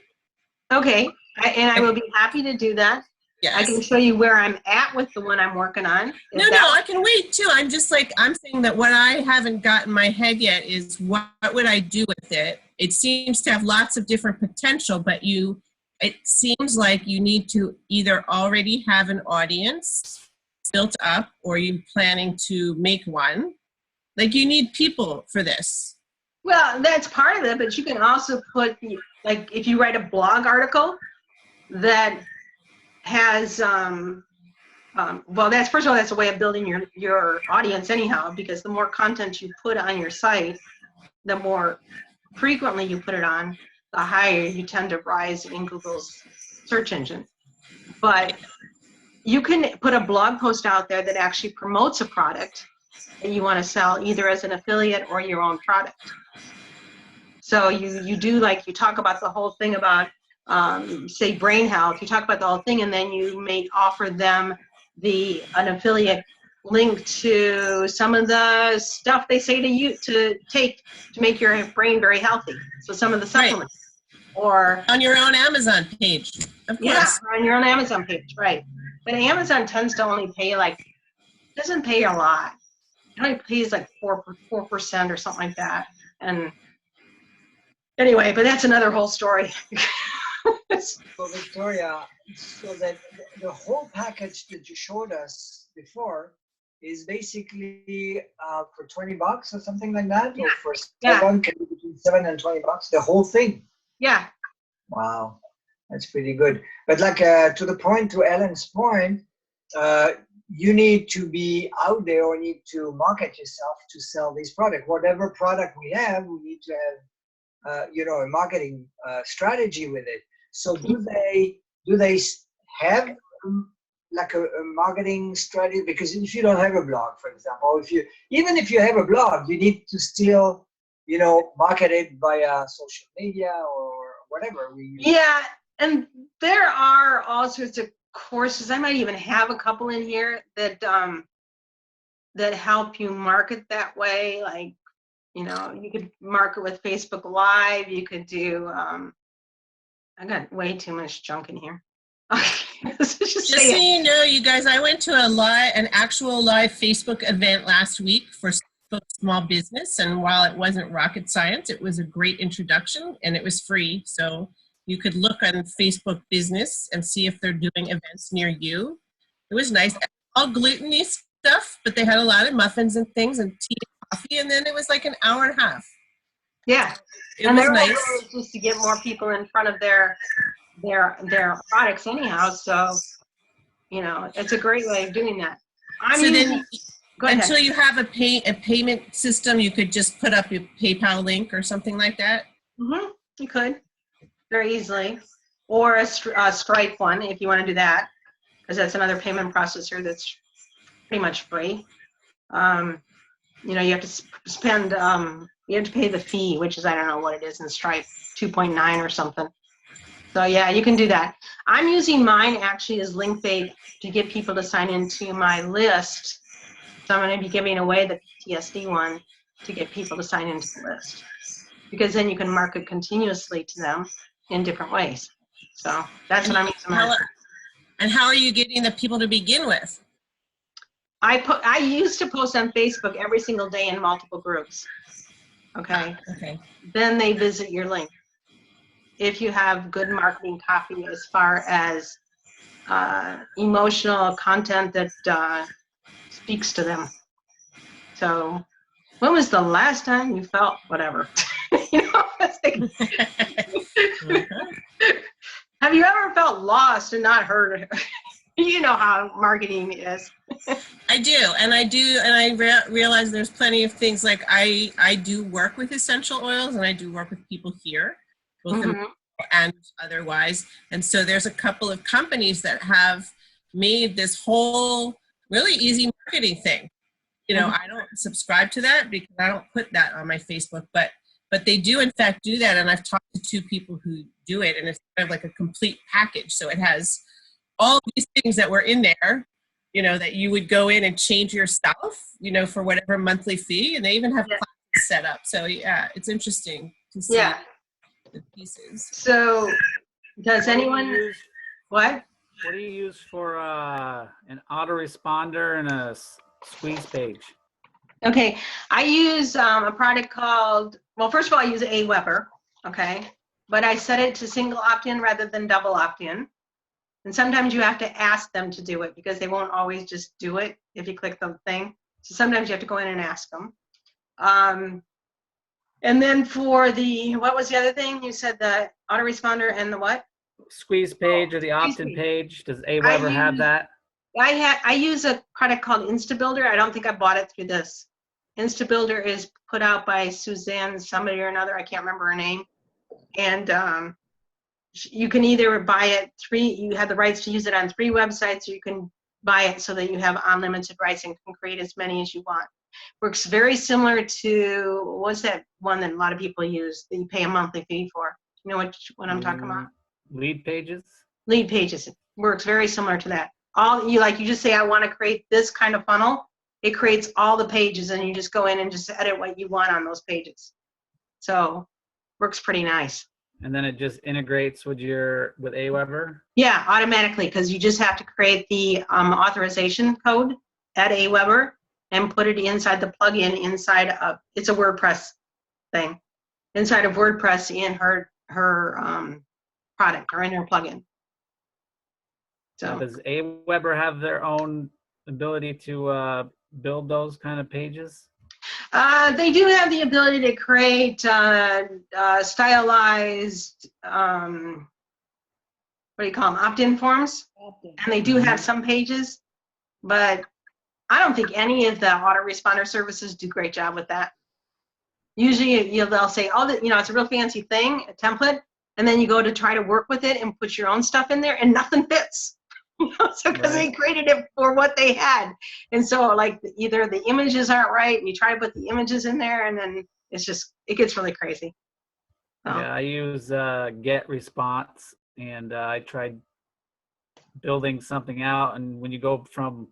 Okay, and I will be happy to do that. Yes. I can show you where I'm at with the one I'm working on. No, I can wait too. I'm just like, I'm saying that what I haven't got in my head yet is what would I do with it? It seems to have lots of different potential, but it seems like you need to either already have an audience built up or you're planning to make one. Like you need people for this. Well, that's part of it, but you can also put, like if you write a blog article that has, well, that's, first of all, that's a way of building your audience anyhow, because the more content you put on your site, the more frequently you put it on, the higher you tend to rise in Google's search engine. But you can put a blog post out there that actually promotes a product that you want to sell, either as an affiliate or your own product. So you do, like, you talk about the whole thing about, say, brain health. You talk about the whole thing, and then you may offer them an affiliate link to some of the stuff they say to you to take to make your brain very healthy. So some of the supplements, or on your own Amazon page, of course. Yeah, on your own Amazon page, right? But Amazon tends to only pay doesn't pay a lot. It only pays like 4% or something like that. And anyway, but that's another whole story. So Victoria, so that the whole package that you showed us before is basically for $20 or something like that, Yeah. or for between $7 and $20, the whole thing. Yeah. Wow, that's pretty good. But like to the point, to Ellen's point, you need to be out there or need to market yourself to sell this product. Whatever product we have, we need to have a marketing strategy with it. So do they have like a marketing strategy? Because if you don't have a blog, for example, even if you have a blog, you need to still, market it via social media or whatever. Yeah, and there are all sorts of courses. I might even have a couple in here that that help you market that way. Like, you could market with Facebook Live. You could do. I got way too much junk in here. Just so you know, you guys, I went to an actual live Facebook event last week for small business, and while it wasn't rocket science, it was a great introduction, and it was free. So you could look on Facebook Business and see if they're doing events near you. It was nice. All gluten-y stuff, but they had a lot of muffins and things and tea and coffee, and then it was like an hour and a half. Yeah, it was nice. Just to get more people in front of their products anyhow. So, it's a great way of doing that. Until you have a payment system, you could just put up your PayPal link or something like that. Mm-hmm. You could very easily, or a Stripe one if you want to do that, because that's another payment processor that's pretty much free. You have to spend, you have to pay the fee, which is, I don't know what it is in Stripe, 2.9 or something. So yeah, you can do that. I'm using mine actually as Linkbait to get people to sign into my list. So I'm going to be giving away the PTSD one to get people to sign into the list, because then you can market continuously to them in different ways. So that's what I'm using mine for. And how are you getting the people to begin with? I used to post on Facebook every single day in multiple groups. Okay. Okay. Then they visit your link. If you have good marketing copy as far as emotional content that speaks to them. So, when was the last time you felt whatever? Have you ever felt lost and not heard? You know how marketing is. I do, and I realize there's plenty of things. Like I do work with essential oils, and I do work with people here, both in and otherwise. And so there's a couple of companies that have made this whole really easy marketing thing. I don't subscribe to that because I don't put that on my Facebook, but they do in fact do that. And I've talked to 2 people who do it, and it's kind of like a complete package. So it has all these things that were in there, that you would go in and change yourself, for whatever monthly fee, and they even have classes set up. So yeah, it's interesting to see the pieces. So does anyone, what? What do you use for an autoresponder and a squeeze page? Okay, I use a product called, well, first of all, I use Aweber, okay? But I set it to single opt-in rather than double opt-in. And sometimes you have to ask them to do it because they won't always just do it if you click the thing. So sometimes you have to go in and ask them. And then for what was the other thing? You said the autoresponder and the what? Squeeze page or the opt-in page. Does Aweber have that? I use a product called InstaBuilder. I don't think I bought it through this. InstaBuilder is put out by Suzanne somebody or another. I can't remember her name. And you can either buy it you have the rights to use it on 3 websites, or you can buy it so that you have unlimited rights and can create as many as you want. Works very similar to, what's that one that a lot of people use that you pay a monthly fee for? You know what I'm talking about? Lead pages? Lead pages. Works very similar to that. You just say, I want to create this kind of funnel. It creates all the pages, and you just go in and just edit what you want on those pages. So works pretty nice. And then it just integrates with Aweber? Yeah, automatically, because you just have to create the authorization code at Aweber and put it inside the plugin inside of, it's a WordPress thing, inside of WordPress in her product or in her plugin. So now, does Aweber have their own ability to build those kind of pages? They do have the ability to create stylized, what do you call them, opt-in forms. And they do have some pages, but I don't think any of the autoresponder services do a great job with that. Usually they'll say, oh, it's a real fancy thing, a template, and then you go to try to work with it and put your own stuff in there, and nothing fits. So because they created it for what they had, and so like either the images aren't right, and you try to put the images in there, and then it gets really crazy. So. Yeah, I use Get Response, and I tried building something out, and when you go from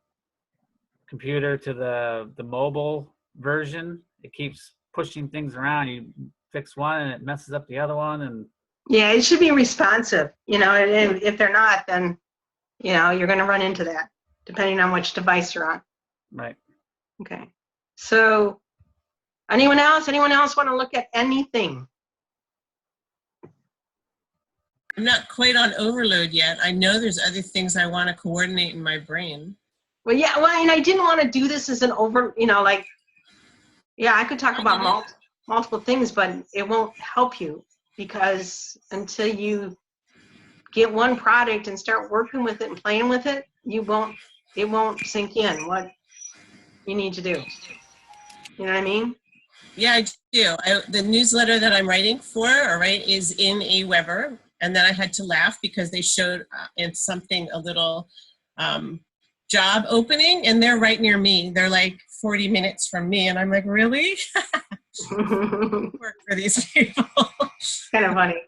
computer to the mobile version, it keeps pushing things around. You fix one and it messes up the other one, and yeah, it should be responsive, and if they're not, then you're going to run into that depending on which device you're on. right. Okay, so anyone else want to look at anything? I'm not quite on overload yet. I know there's other things I want to coordinate in my brain. Well, yeah, and I didn't want to do this as an I could talk about multiple things, but it won't help you, because until you get one product and start working with it and playing with it, it won't sink in what you need to do. You know what I mean? Yeah, I do. The newsletter that I'm writing for, is in Aweber, and then I had to laugh because they showed in something a little job opening, and they're right near me. They're like 40 minutes from me, and I'm like, really? Work for these people. Kind of funny.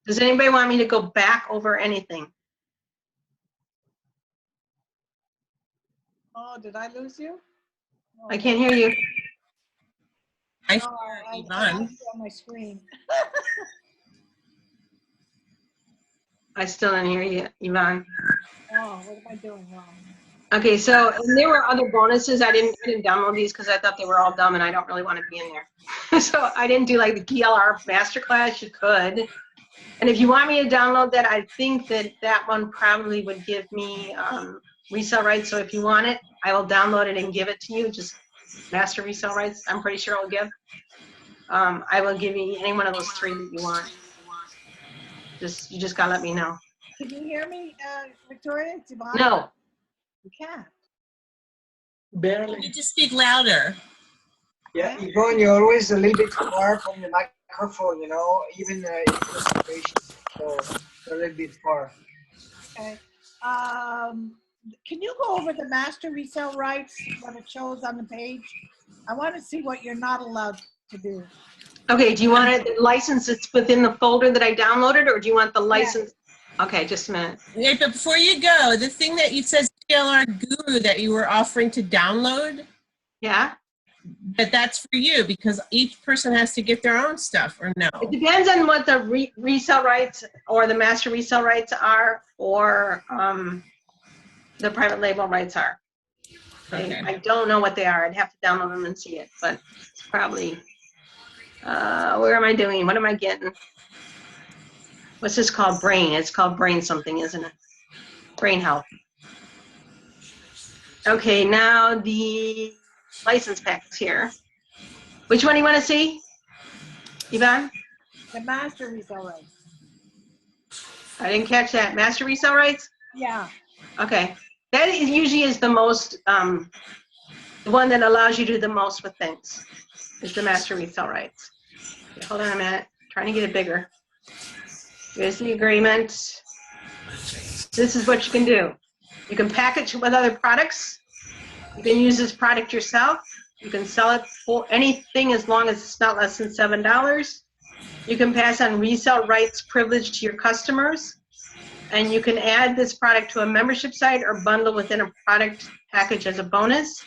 Does anybody want me to go back over anything? Oh, did I lose you? Oh, I can't hear you. I no, hear I Yvonne. see on my screen. I still don't hear you, Yvonne. Oh, what am I doing wrong? Okay, so there were other bonuses. I didn't download these because I thought they were all dumb and I don't really want to be in there. So I didn't do like the PLR masterclass. You could. And if you want me to download that, I think that one probably would give me resale rights. So if you want it, I will download it and give it to you. Just master resale rights. I'm pretty sure I'll give. I will give you any one of those three that you want. You just gotta let me know. Can you hear me, Victoria? It's Yvonne? No. You can't. Barely. You just speak louder. Yeah, Yvonne, you're always a little bit far from the microphone, even in presentations. So a little bit far. Okay. Can you go over the master resale rights, what it shows on the page? I want to see what you're not allowed to do. Okay, do you want it license that's within the folder that I downloaded, or do you want the license? Yeah. Okay, just a minute. Okay, but before you go, the thing that you says PLR Guru that you were offering to download, yeah, but that's for you because each person has to get their own stuff, or no? It depends on what the resale rights or the master resale rights are, or the private label rights are. Okay. I don't know what they are. I'd have to download them and see it, but it's probably, where am I doing? What am I getting? What's this called? Brain. It's called Brain something, isn't it? Brain Health. Okay, now the license packs here. Which one do you want to see, Yvonne? The master resale rights. I didn't catch that. Master resale rights? Yeah. Okay. That usually is the most, the one that allows you to do the most with things, is the master resale rights. Okay, hold on a minute. Trying to get it bigger. Here's the agreement. This is what you can do. You can package it with other products. You can use this product yourself. You can sell it for anything as long as it's not less than $7. You can pass on resale rights privilege to your customers. And you can add this product to a membership site or bundle within a product package as a bonus.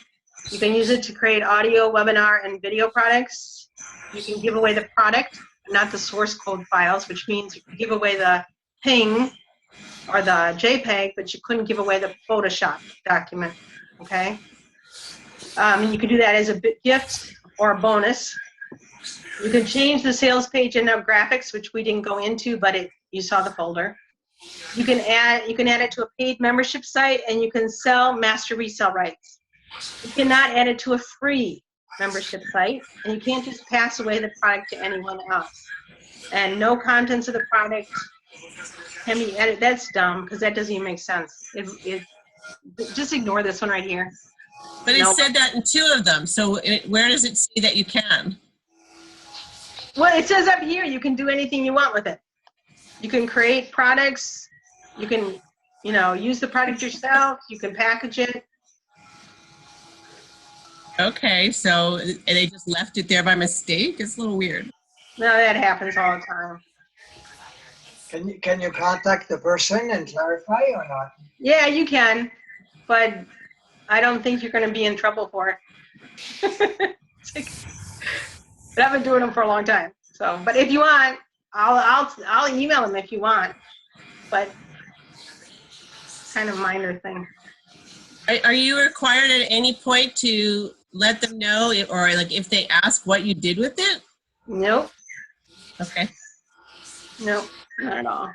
You can use it to create audio, webinar, and video products. You can give away the product, not the source code files, which means you can give away the PNG or the JPEG, but you couldn't give away the Photoshop document, okay? And you can do that as a gift or a bonus. You can change the sales page and graphics, which we didn't go into, but you saw the folder. You can add it to a paid membership site, and you can sell master resale rights. You cannot add it to a free membership site, and you can't just pass away the product to anyone else. And no contents of the product can be edited. That's dumb, because that doesn't even make sense. Just ignore this one right here. But it said that in 2 of them. So where does it say that you can? Well, it says up here you can do anything you want with it. You can create products. You can, use the product yourself. You can package it. Okay, so they just left it there by mistake? It's a little weird. No, that happens all the time. Can you contact the person and clarify or not? Yeah, you can, but I don't think you're going to be in trouble for it. But I've been doing them for a long time. So, but if you want, I'll email them if you want. But kind of minor thing. Are you required at any point to let them know, or like if they ask what you did with it? Nope. Okay. Nope, not at all.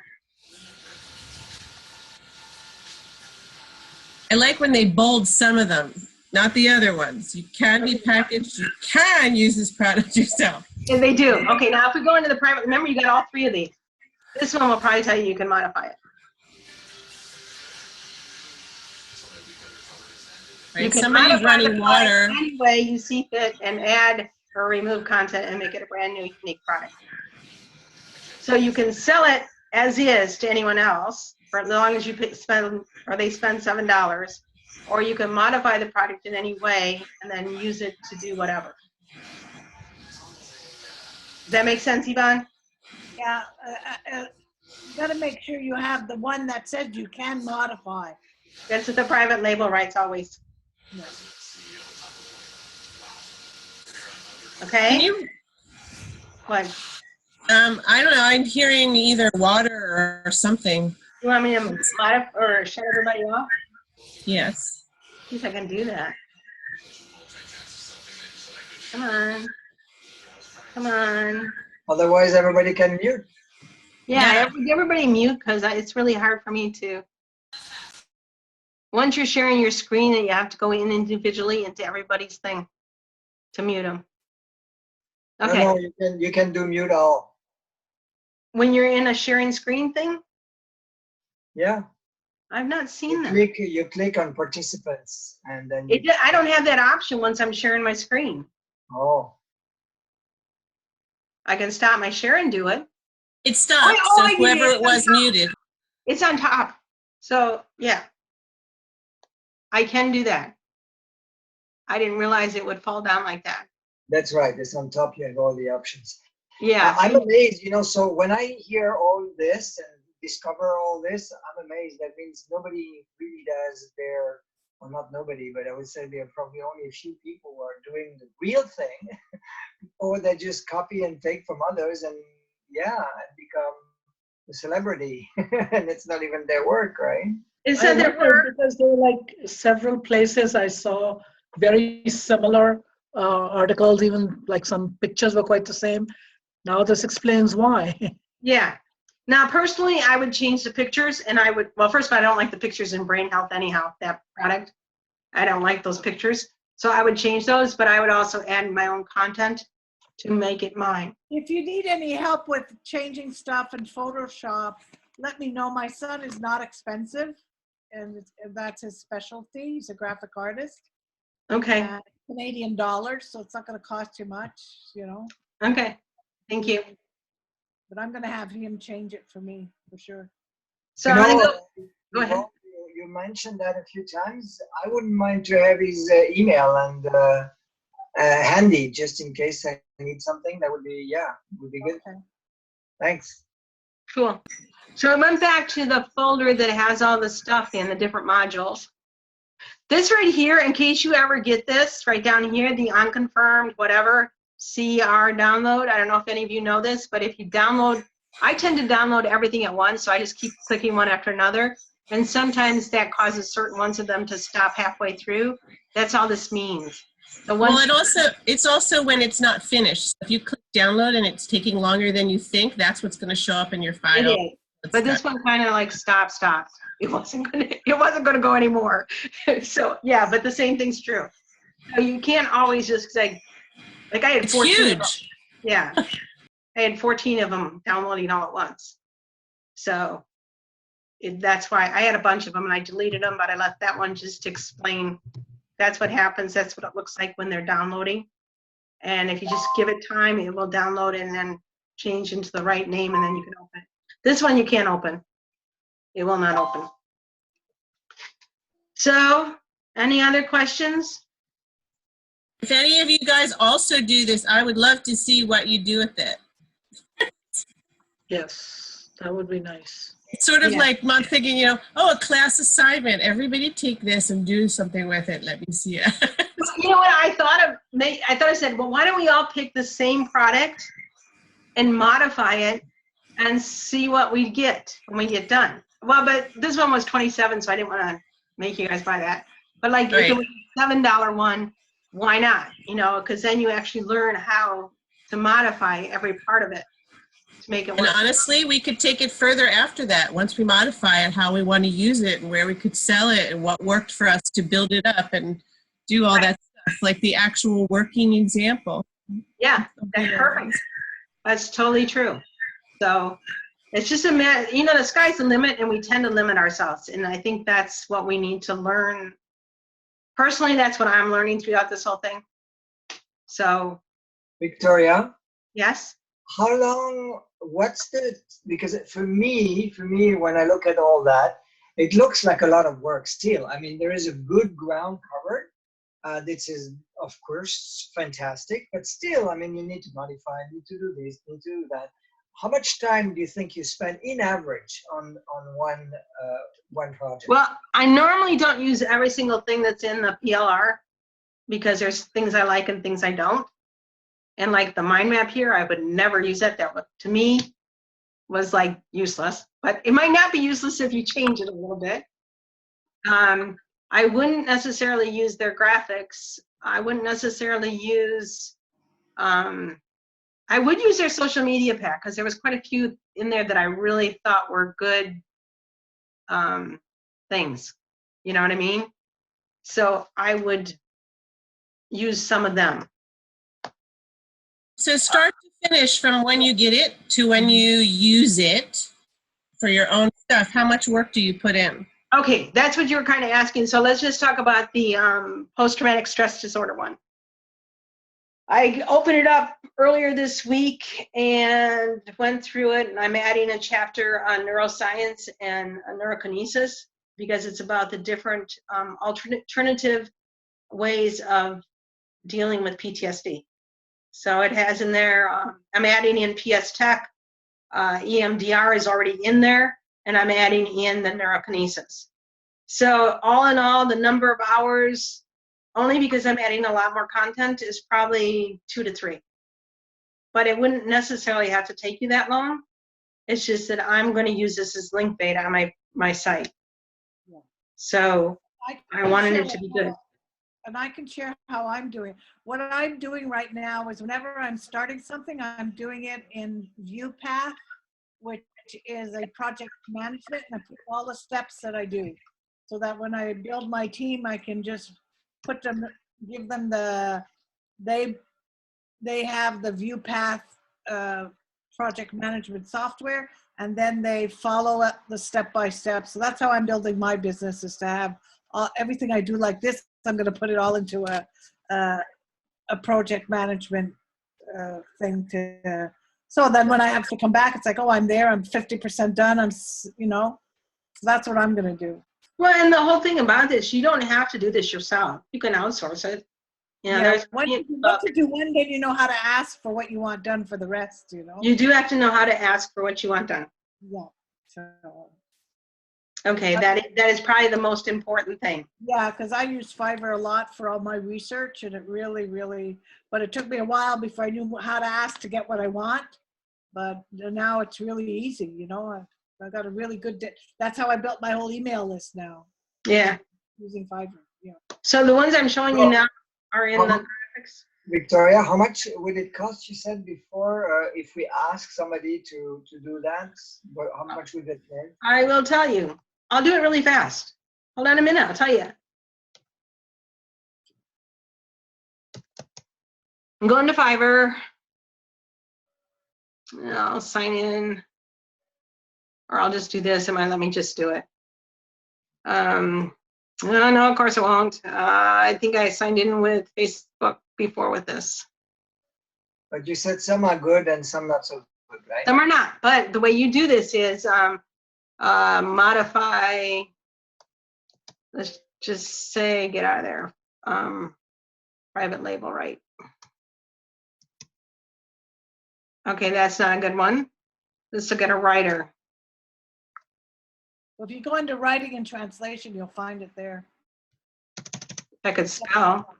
I like when they bold some of them, not the other ones. You can be packaged. You can use this product yourself. And they do. Okay, now if we go into the private, remember you got all 3 of these. This one will probably tell you can modify it. Right? You can Somebody's modify the running product water. any way you see fit and add or remove content and make it a brand new unique product. So you can sell it as is to anyone else for as long as you spend or they spend $7, or you can modify the product in any way and then use it to do whatever. Does that make sense, Yvonne? Yeah, you gotta make sure you have the one that says you can modify. That's what the private label writes always. Yeah. Okay? Can you, What? I don't know, I'm hearing either water or something. You want me to modify or shut everybody off? Yes. See if I can do that. Come on. Come on. Otherwise, everybody can mute. Yeah, everybody mute because it's really hard for me to. Once you're sharing your screen, you have to go in individually into everybody's thing to mute them. Okay. No, you can do mute all. When you're in a sharing screen thing, Yeah. I've not seen that. You click on participants and then I don't have that option once I'm sharing my screen. Oh. I can stop my share and do it. It stopped, so whoever it was muted. It's on top. So, yeah. I can do that. I didn't realize it would fall down like that. That's right. It's on top. You have all the options. Yeah. I'm amazed, so when I hear all this and discover all this, I'm amazed. That means nobody really does well, not nobody, but I would say there are probably only a few people who are doing the real thing, or they just copy and take from others and become a celebrity. And it's not even their work, right? Is that their work? Because there were like several places I saw very similar articles, even like some pictures were quite the same. Now this explains why. Yeah. Now, personally, I would change the pictures and well, first of all, I don't like the pictures in Brain Health anyhow, that product. I don't like those pictures. So I would change those, but I would also add my own content to make it mine. If you need any help with changing stuff in Photoshop, let me know. My son is not expensive, and that's his specialty. He's a graphic artist. Okay. Canadian dollars, so it's not going to cost you much, Okay. Thank you. But I'm going to have him change it for me, for sure. So I'm going to go ahead. You mentioned that a few times. I wouldn't mind to have his email and handy, just in case I need something. That would be good. Okay. Thanks. Cool. So I went back to the folder that has all the stuff in the different modules. This right here, in case you ever get this, right down here, the unconfirmed, whatever, CR download. I don't know if any of you know this, but if you download, I tend to download everything at once, so I just keep clicking one after another. And sometimes that causes certain ones of them to stop halfway through. That's all this means. So well, it's also when it's not finished. If you click download and it's taking longer than you think, that's what's going to show up in your file. It is. But this one kind of like stopped. It wasn't going to go anymore. So yeah, but the same thing's true. So you can't always just say, like I had 14. It's huge. Yeah, I had 14 of them downloading all at once. So that's why I had a bunch of them and I deleted them, but I left that one just to explain That's what happens. That's what it looks like when they're downloading. And if you just give it time, it will download and then change into the right name, and then you can open it. This one you can't open. It will not open. So, any other questions? If any of you guys also do this, I would love to see what you do with it. Yes, that would be nice. It's sort of Yeah. like I'm thinking, you know, oh, a class assignment. Everybody take this and do something with it. Let me see it. You know what I thought of? I said, well, why don't we all pick the same product and modify it and see what we get when we get done. Well, but this one was 27, so I didn't want to make you guys buy that. But like, if it was a $7 one, why not? You know, because then you actually learn how to modify every part of it to make it And work. honestly, we could take it further after that. Once we modify it, how we want to use it and where we could sell it and what worked for us to build it up and do all that stuff, like the actual working example. Yeah, that's perfect. That's totally true. So it's just a matter, you know, the sky's the limit, and we tend to limit ourselves. And I think that's what we need to learn. Personally, that's what I'm learning throughout this whole thing. So, Victoria, yes. how long, because for me, when I look at all that, it looks like a lot of work still. I mean, there is a good ground covered. This is, of course, fantastic, but still, I mean, you need to modify, you need to do this, you need to do that. How much time do you think you spend in average on one project? Well, I normally don't use every single thing that's in the PLR because there's things I like and things I don't. And like the mind map here, I would never use that. That to me was like useless, but it might not be useless if you change it a little bit. I wouldn't necessarily use their graphics. I wouldn't necessarily use, I would use their social media pack because there was quite a few in there that I really thought were good things. You know what I mean? So I would use some of them. So start to finish, from when you get it to when you use it for your own stuff, how much work do you put in? Okay, that's what you were kind of asking. So let's just talk about the post-traumatic stress disorder one. I opened it up earlier this week and went through it, and I'm adding a chapter on neuroscience and neurokinesis because it's about the different alternative ways of dealing with PTSD. So it has in there, I'm adding in PS Tech, EMDR is already in there, and I'm adding in the neurokinesis. So all in all, the number of hours, only because I'm adding a lot more content, is probably 2 to 3. But it wouldn't necessarily have to take you that long. It's just that I'm going to use this as link bait on my site. Yeah. So I wanted it to be good. And I can share how I'm doing. What I'm doing right now is whenever I'm starting something, I'm doing it in ViewPath, which is a project management, and I put all the steps that I do. So that when I build my team, I can just put them, give them they have the ViewPath project management software, and then they follow up the step-by-step. So that's how I'm building my business, is to have everything I do like this. I'm going to put it all into a project management thing so then when I have to come back, it's like, oh, I'm there, I'm 50% done, I'm, you know, so that's what I'm going to do. Well, and the whole thing about this, you don't have to do this yourself. You can outsource it. You know, Yeah, once you do one, then you know how to ask for what you want done for the rest, you know? You do have to know how to ask for what you want done. Yeah. So, okay, that is probably the most important thing. Yeah, because I use Fiverr a lot for all my research, and it really, but it took me a while before I knew how to ask to get what I want. But now it's really easy, you know? I got a really good, that's how I built my whole email list now. Yeah. Using Fiverr, yeah. So the ones I'm showing you now are in the graphics. Victoria, how much would it cost, you said before, if we ask somebody to do that? How much would it take? I will tell you. I'll do it really fast. Hold on a minute, I'll tell you. I'm going to Fiverr. I'll sign in. Or I'll just do this. Let me just do it. No, of course it won't. I think I signed in with Facebook before with this. But you said some are good and some not so good, right? Some are not, but the way you do this is modify, let's just say, get out of there, private label, right? Okay, that's not a good one. Let's look at a writer. If you go into writing and translation, you'll find it there. I could spell.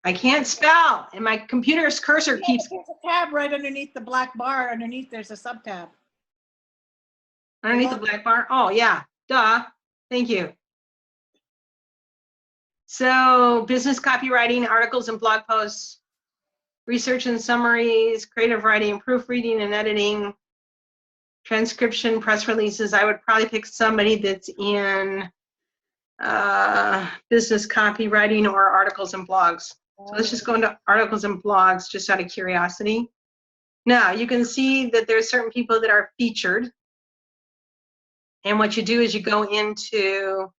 I can't spell, and my computer's cursor keeps There's a tab right underneath the black bar. Underneath, there's a sub tab. underneath the black bar. Oh, yeah, duh. Thank you. So business copywriting, articles and blog posts, research and summaries, creative writing, proofreading and editing, transcription, press releases. I would probably pick somebody that's in business copywriting or articles and blogs. So let's just go into articles and blogs just out of curiosity. Now you can see that there's certain people that are featured. And what you do is you go into,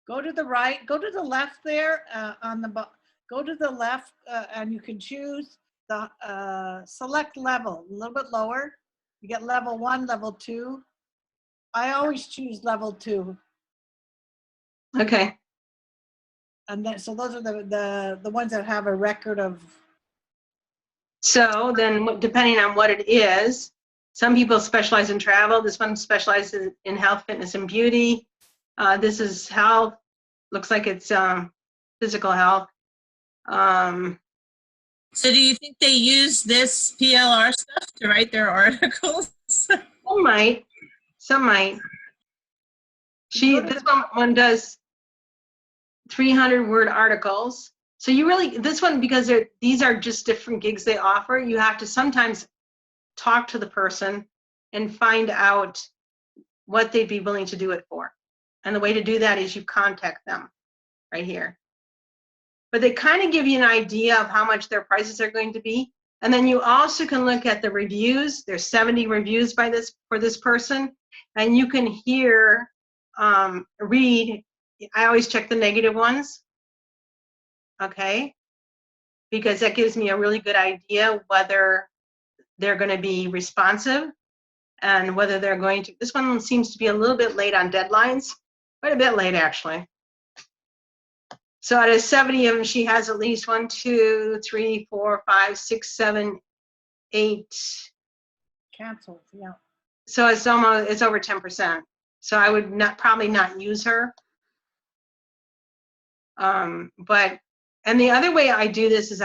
Go to the right, go to the left there on the, go to the left and you can choose the select level, a little bit lower. You get level 1, level 2. I always choose level 2. okay. And then, so those are the ones that have a record of. So then depending on what it is, some people specialize in travel. This one specializes in health, fitness, and beauty. This is health. Looks like it's physical health. So do you think they use this PLR stuff to write their articles? Some might. Some might. This one does 300-word articles. So you really, this one, because these are just different gigs they offer, you have to sometimes talk to the person and find out what they'd be willing to do it for. And the way to do that is you contact them right here. But they kind of give you an idea of how much their prices are going to be. And then you also can look at the reviews. There's 70 reviews for this person. And you can read, I always check the negative ones. Okay, because that gives me a really good idea whether they're going to be responsive and whether they're going to, this one seems to be a little bit late on deadlines, quite a bit late actually. So out of 70 of them, she has at least 1, 2, 3, 4, 5, 6, 7, 8. Canceled, yeah. So it's over 10%. So I would probably not use her. And the other way I do this is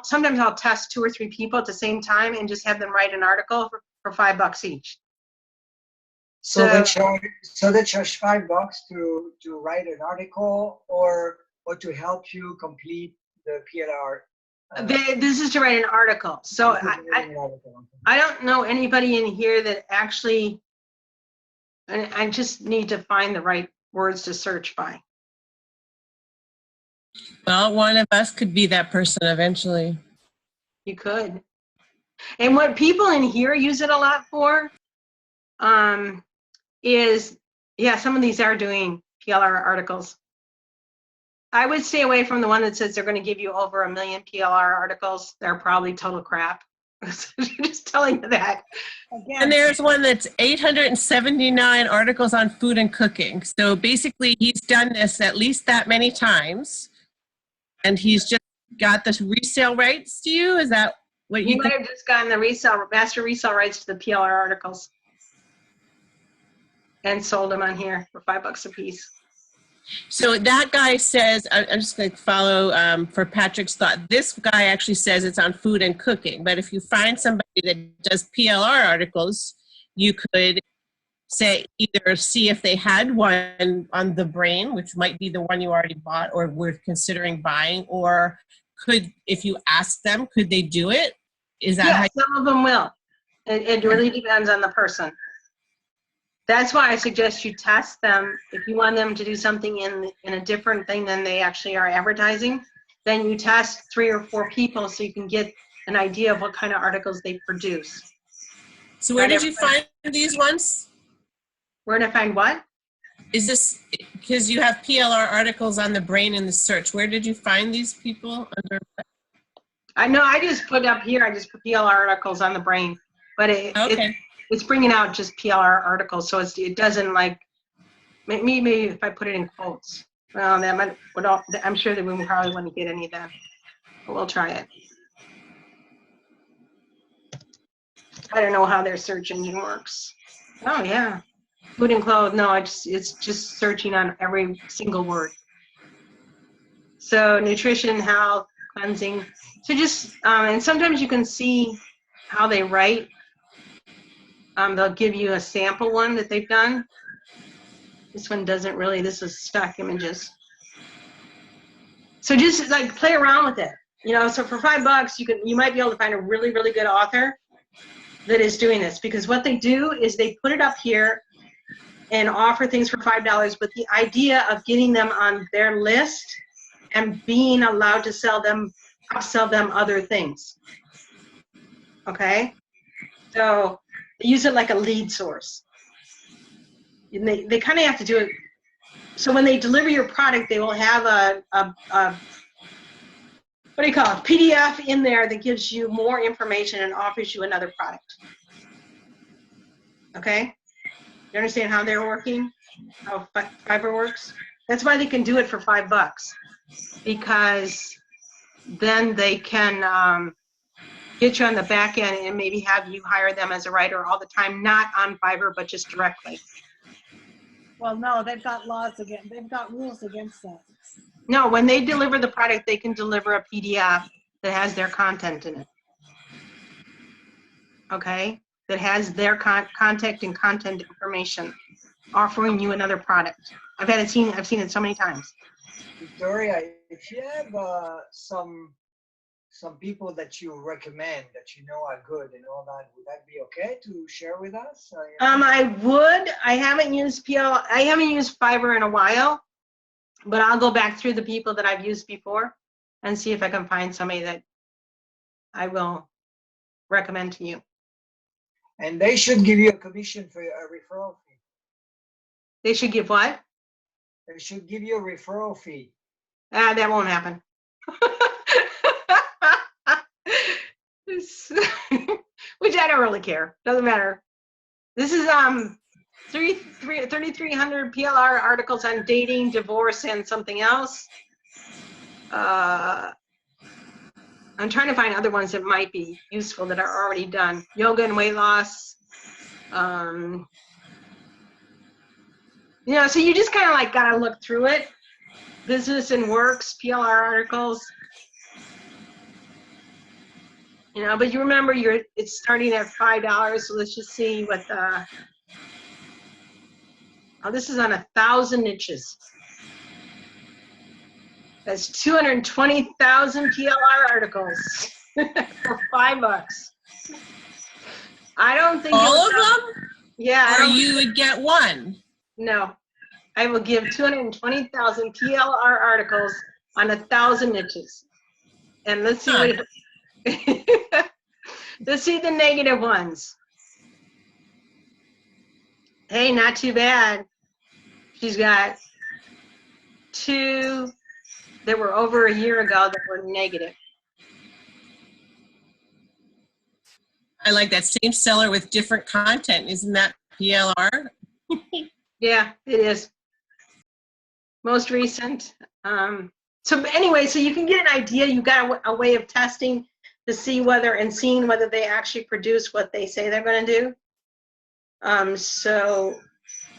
sometimes I'll test 2 or 3 people at the same time and just have them write an article for $5 each. So they charge $5 to write an article or to help you complete the PLR. This is to write an article. So I don't know anybody in here that actually, I just need to find the right words to search by. Well, one of us could be that person eventually. You could. And what people in here use it a lot for is, yeah, some of these are doing PLR articles. I would stay away from the one that says they're going to give you over 1 million PLR articles. They're probably total crap. Just telling you that. Again, And there's one that's 879 articles on food and cooking. So basically he's done this at least that many times. And he's just got the resale rights to you? Is that what you might have just gotten the master resale rights to the PLR articles and sold them on here for $5 a piece. So that guy says, I'm just going to follow for Patrick's thought. This guy actually says it's on food and cooking. But if you find somebody that does PLR articles, you could say either see if they had one on the brain, which might be the one you already bought or were considering buying, or if you ask them, could they do it? Is that how some of them will. It really depends on the person. That's why I suggest you test them. If you want them to do something in a different thing than they actually are advertising, then you test 3 or 4 people so you can get an idea of what kind of articles they produce. So where Not did you find these ones? Where to find what? Is this because you have PLR articles on the brain in the search? Where did you find these people under? I know I just put up here, I just put PLR articles on the brain, but Okay. it's bringing out just PLR articles, so it doesn't like, maybe if I put it in quotes. Well, that might, I'm sure that we probably wouldn't get any then, but we'll try it. I don't know how their search engine works. Oh yeah, food and clothes, no, it's just searching on every single word. So nutrition, health, cleansing. So just, and sometimes you can see how they write. They'll give you a sample one that they've done. This one doesn't really, this is stock images. So just like play around with it. You know, so for $5, you might be able to find a really, really good author that is doing this, because what they do is they put it up here and offer things for $5 with the idea of getting them on their list and being allowed to upsell them other things. Okay? So they use it like a lead source. And they kind of have to do it. So when they deliver your product, they will have a what do you call it, PDF in there that gives you more information and offers you another product. Okay? You understand how they're working? How Fiverr works? That's why they can do it for $5, because then they can get you on the back end and maybe have you hire them as a writer all the time, not on Fiverr, but just directly. Well, no, they've got laws against, they've got rules against that. No, when they deliver the product, they can deliver a PDF that has their content in it. Okay? That has their contact and content information, offering you another product. I've seen it so many times. Victoria, if you have some people that you recommend that you know are good and all that, would that be okay to share with us? I would. I haven't used Fiverr in a while, but I'll go back through the people that I've used before and see if I can find somebody that I will recommend to you. And they should give you a commission for a referral fee. They should give what? They should give you a referral fee. That won't happen. Which I don't really care. Doesn't matter. This is 3,300 PLR articles on dating, divorce, and something else. I'm trying to find other ones that might be useful that are already done. Yoga and weight loss. You know, so you just kind of like gotta look through it. Business and works, PLR articles. You know, but you remember it's starting at $5, so let's just see what the, oh, this is on 1,000 niches. That's 220,000 PLR articles for $5. I don't think All of them? Yeah. Or you would get one? No, I will give 220,000 PLR articles on 1,000 niches, and let's see what. Let's see the negative ones. Hey, not too bad. She's got 2 that were over a year ago that were negative. I like that, same seller with different content. Isn't that PLR? Yeah, it is. Most recent. So anyway, so you can get an idea. You got a way of testing to see whether and seeing whether they actually produce what they say they're going to do. So.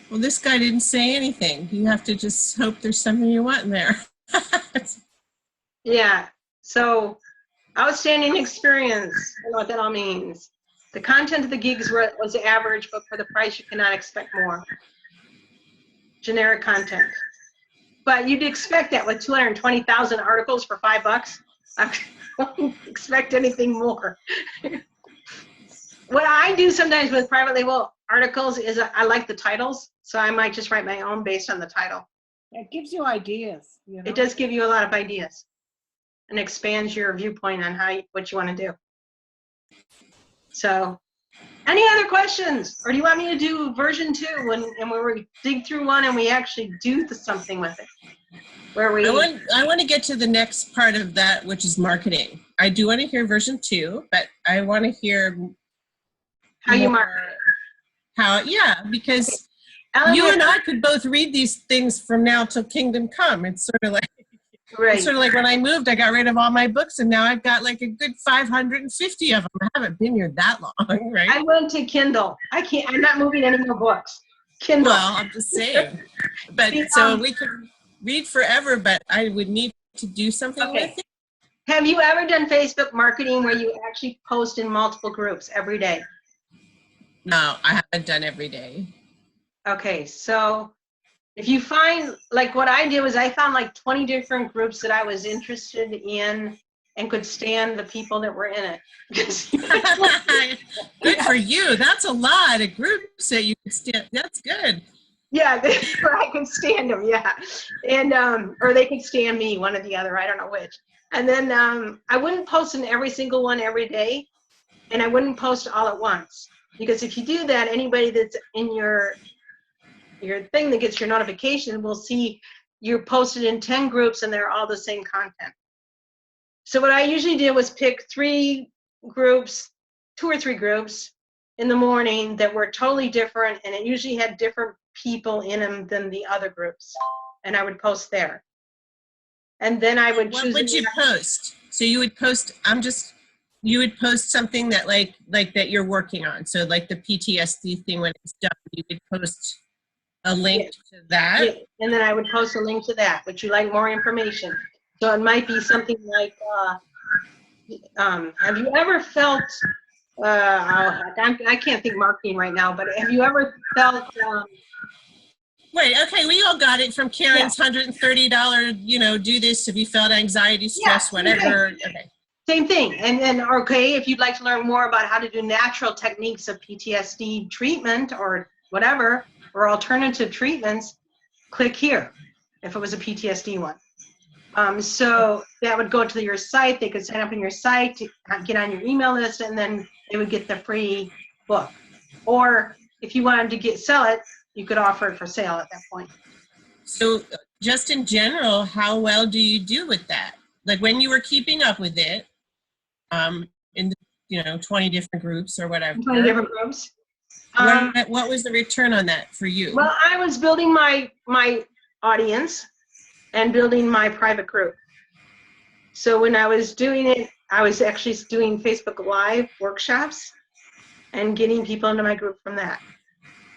Well, this guy didn't say anything. You have to just hope there's something you want in there. Yeah. So outstanding experience. I don't know what that all means. The content of the gigs was average, but for the price, you cannot expect more. Generic content. But you'd expect that with 220,000 articles for $5. I don't expect anything more. What I do sometimes with private label articles is I like the titles, so I might just write my own based on the title. It gives you ideas. You know? It does give you a lot of ideas and expands your viewpoint on what you want to do. So Any other questions? Or do you want me to do version 2 and where we dig through one and we actually do something with it? Where we I want to get to the next part of that, which is marketing. I do want to hear version 2, but I want to hear how you more market. because Ellen, you and I could both read these things from now till kingdom come. It's sort of like right. it's sort of like when I moved, I got rid of all my books, and now I've got like a good 550 of them. I haven't been here that long, right? I went to Kindle. I'm not moving any more books. Kindle. Well, I'm just saying. But so we could read forever, but I would need to do something with it. Have you ever done Facebook marketing where you actually post in multiple groups every day? No, I haven't done every day. Okay, so if you find, like what I did was I found like 20 different groups that I was interested in and could stand the people that were in it. Good for you. That's a lot of groups that you could stand. That's good. Yeah, where I could stand them, yeah. And, or they could stand me, one or the other, I don't know which. And then I wouldn't post in every single one every day, and I wouldn't post all at once. Because if you do that, anybody that's in your thing that gets your notification will see you're posted in 10 groups and they're all the same content. So what I usually did was pick 3 groups, 2 or 3 groups in the morning that were totally different, and it usually had different people in them than the other groups, and I would post there. And then I would choose. What would you post? So you would post, you would post something that like that you're working on. So like the PTSD thing, when it's done, you would post a link to that. Yeah. And then I would post a link to that. Would you like more information? So it might be something like, have you ever felt, I can't think marketing right now, but have you ever felt, Wait, okay, we all got it from Karen's $130, do this if you felt anxiety, stress, whatever. Okay. Same thing. And then, okay, if you'd like to learn more about how to do natural techniques of PTSD treatment or whatever, or alternative treatments, click here, if it was a PTSD one. So that would go to your site. They could sign up on your site, to get on your email list, and then they would get the free book. Or if you wanted to sell it, you could offer it for sale at that point. So just in general, how well do you do with that? Like when you were keeping up with it, in the, 20 different groups or whatever. 20 different groups. What was the return on that for you? Well, I was building my audience and building my private group. So when I was doing it, I was actually doing Facebook Live workshops and getting people into my group from that.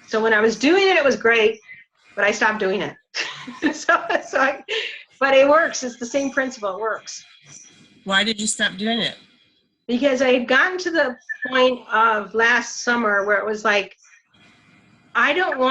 So when I was doing it, it was great, but I stopped doing it. But it works. It's the same principle. It works. Why did you stop doing it? Because I had gotten to the point of last summer where it was like, I don't want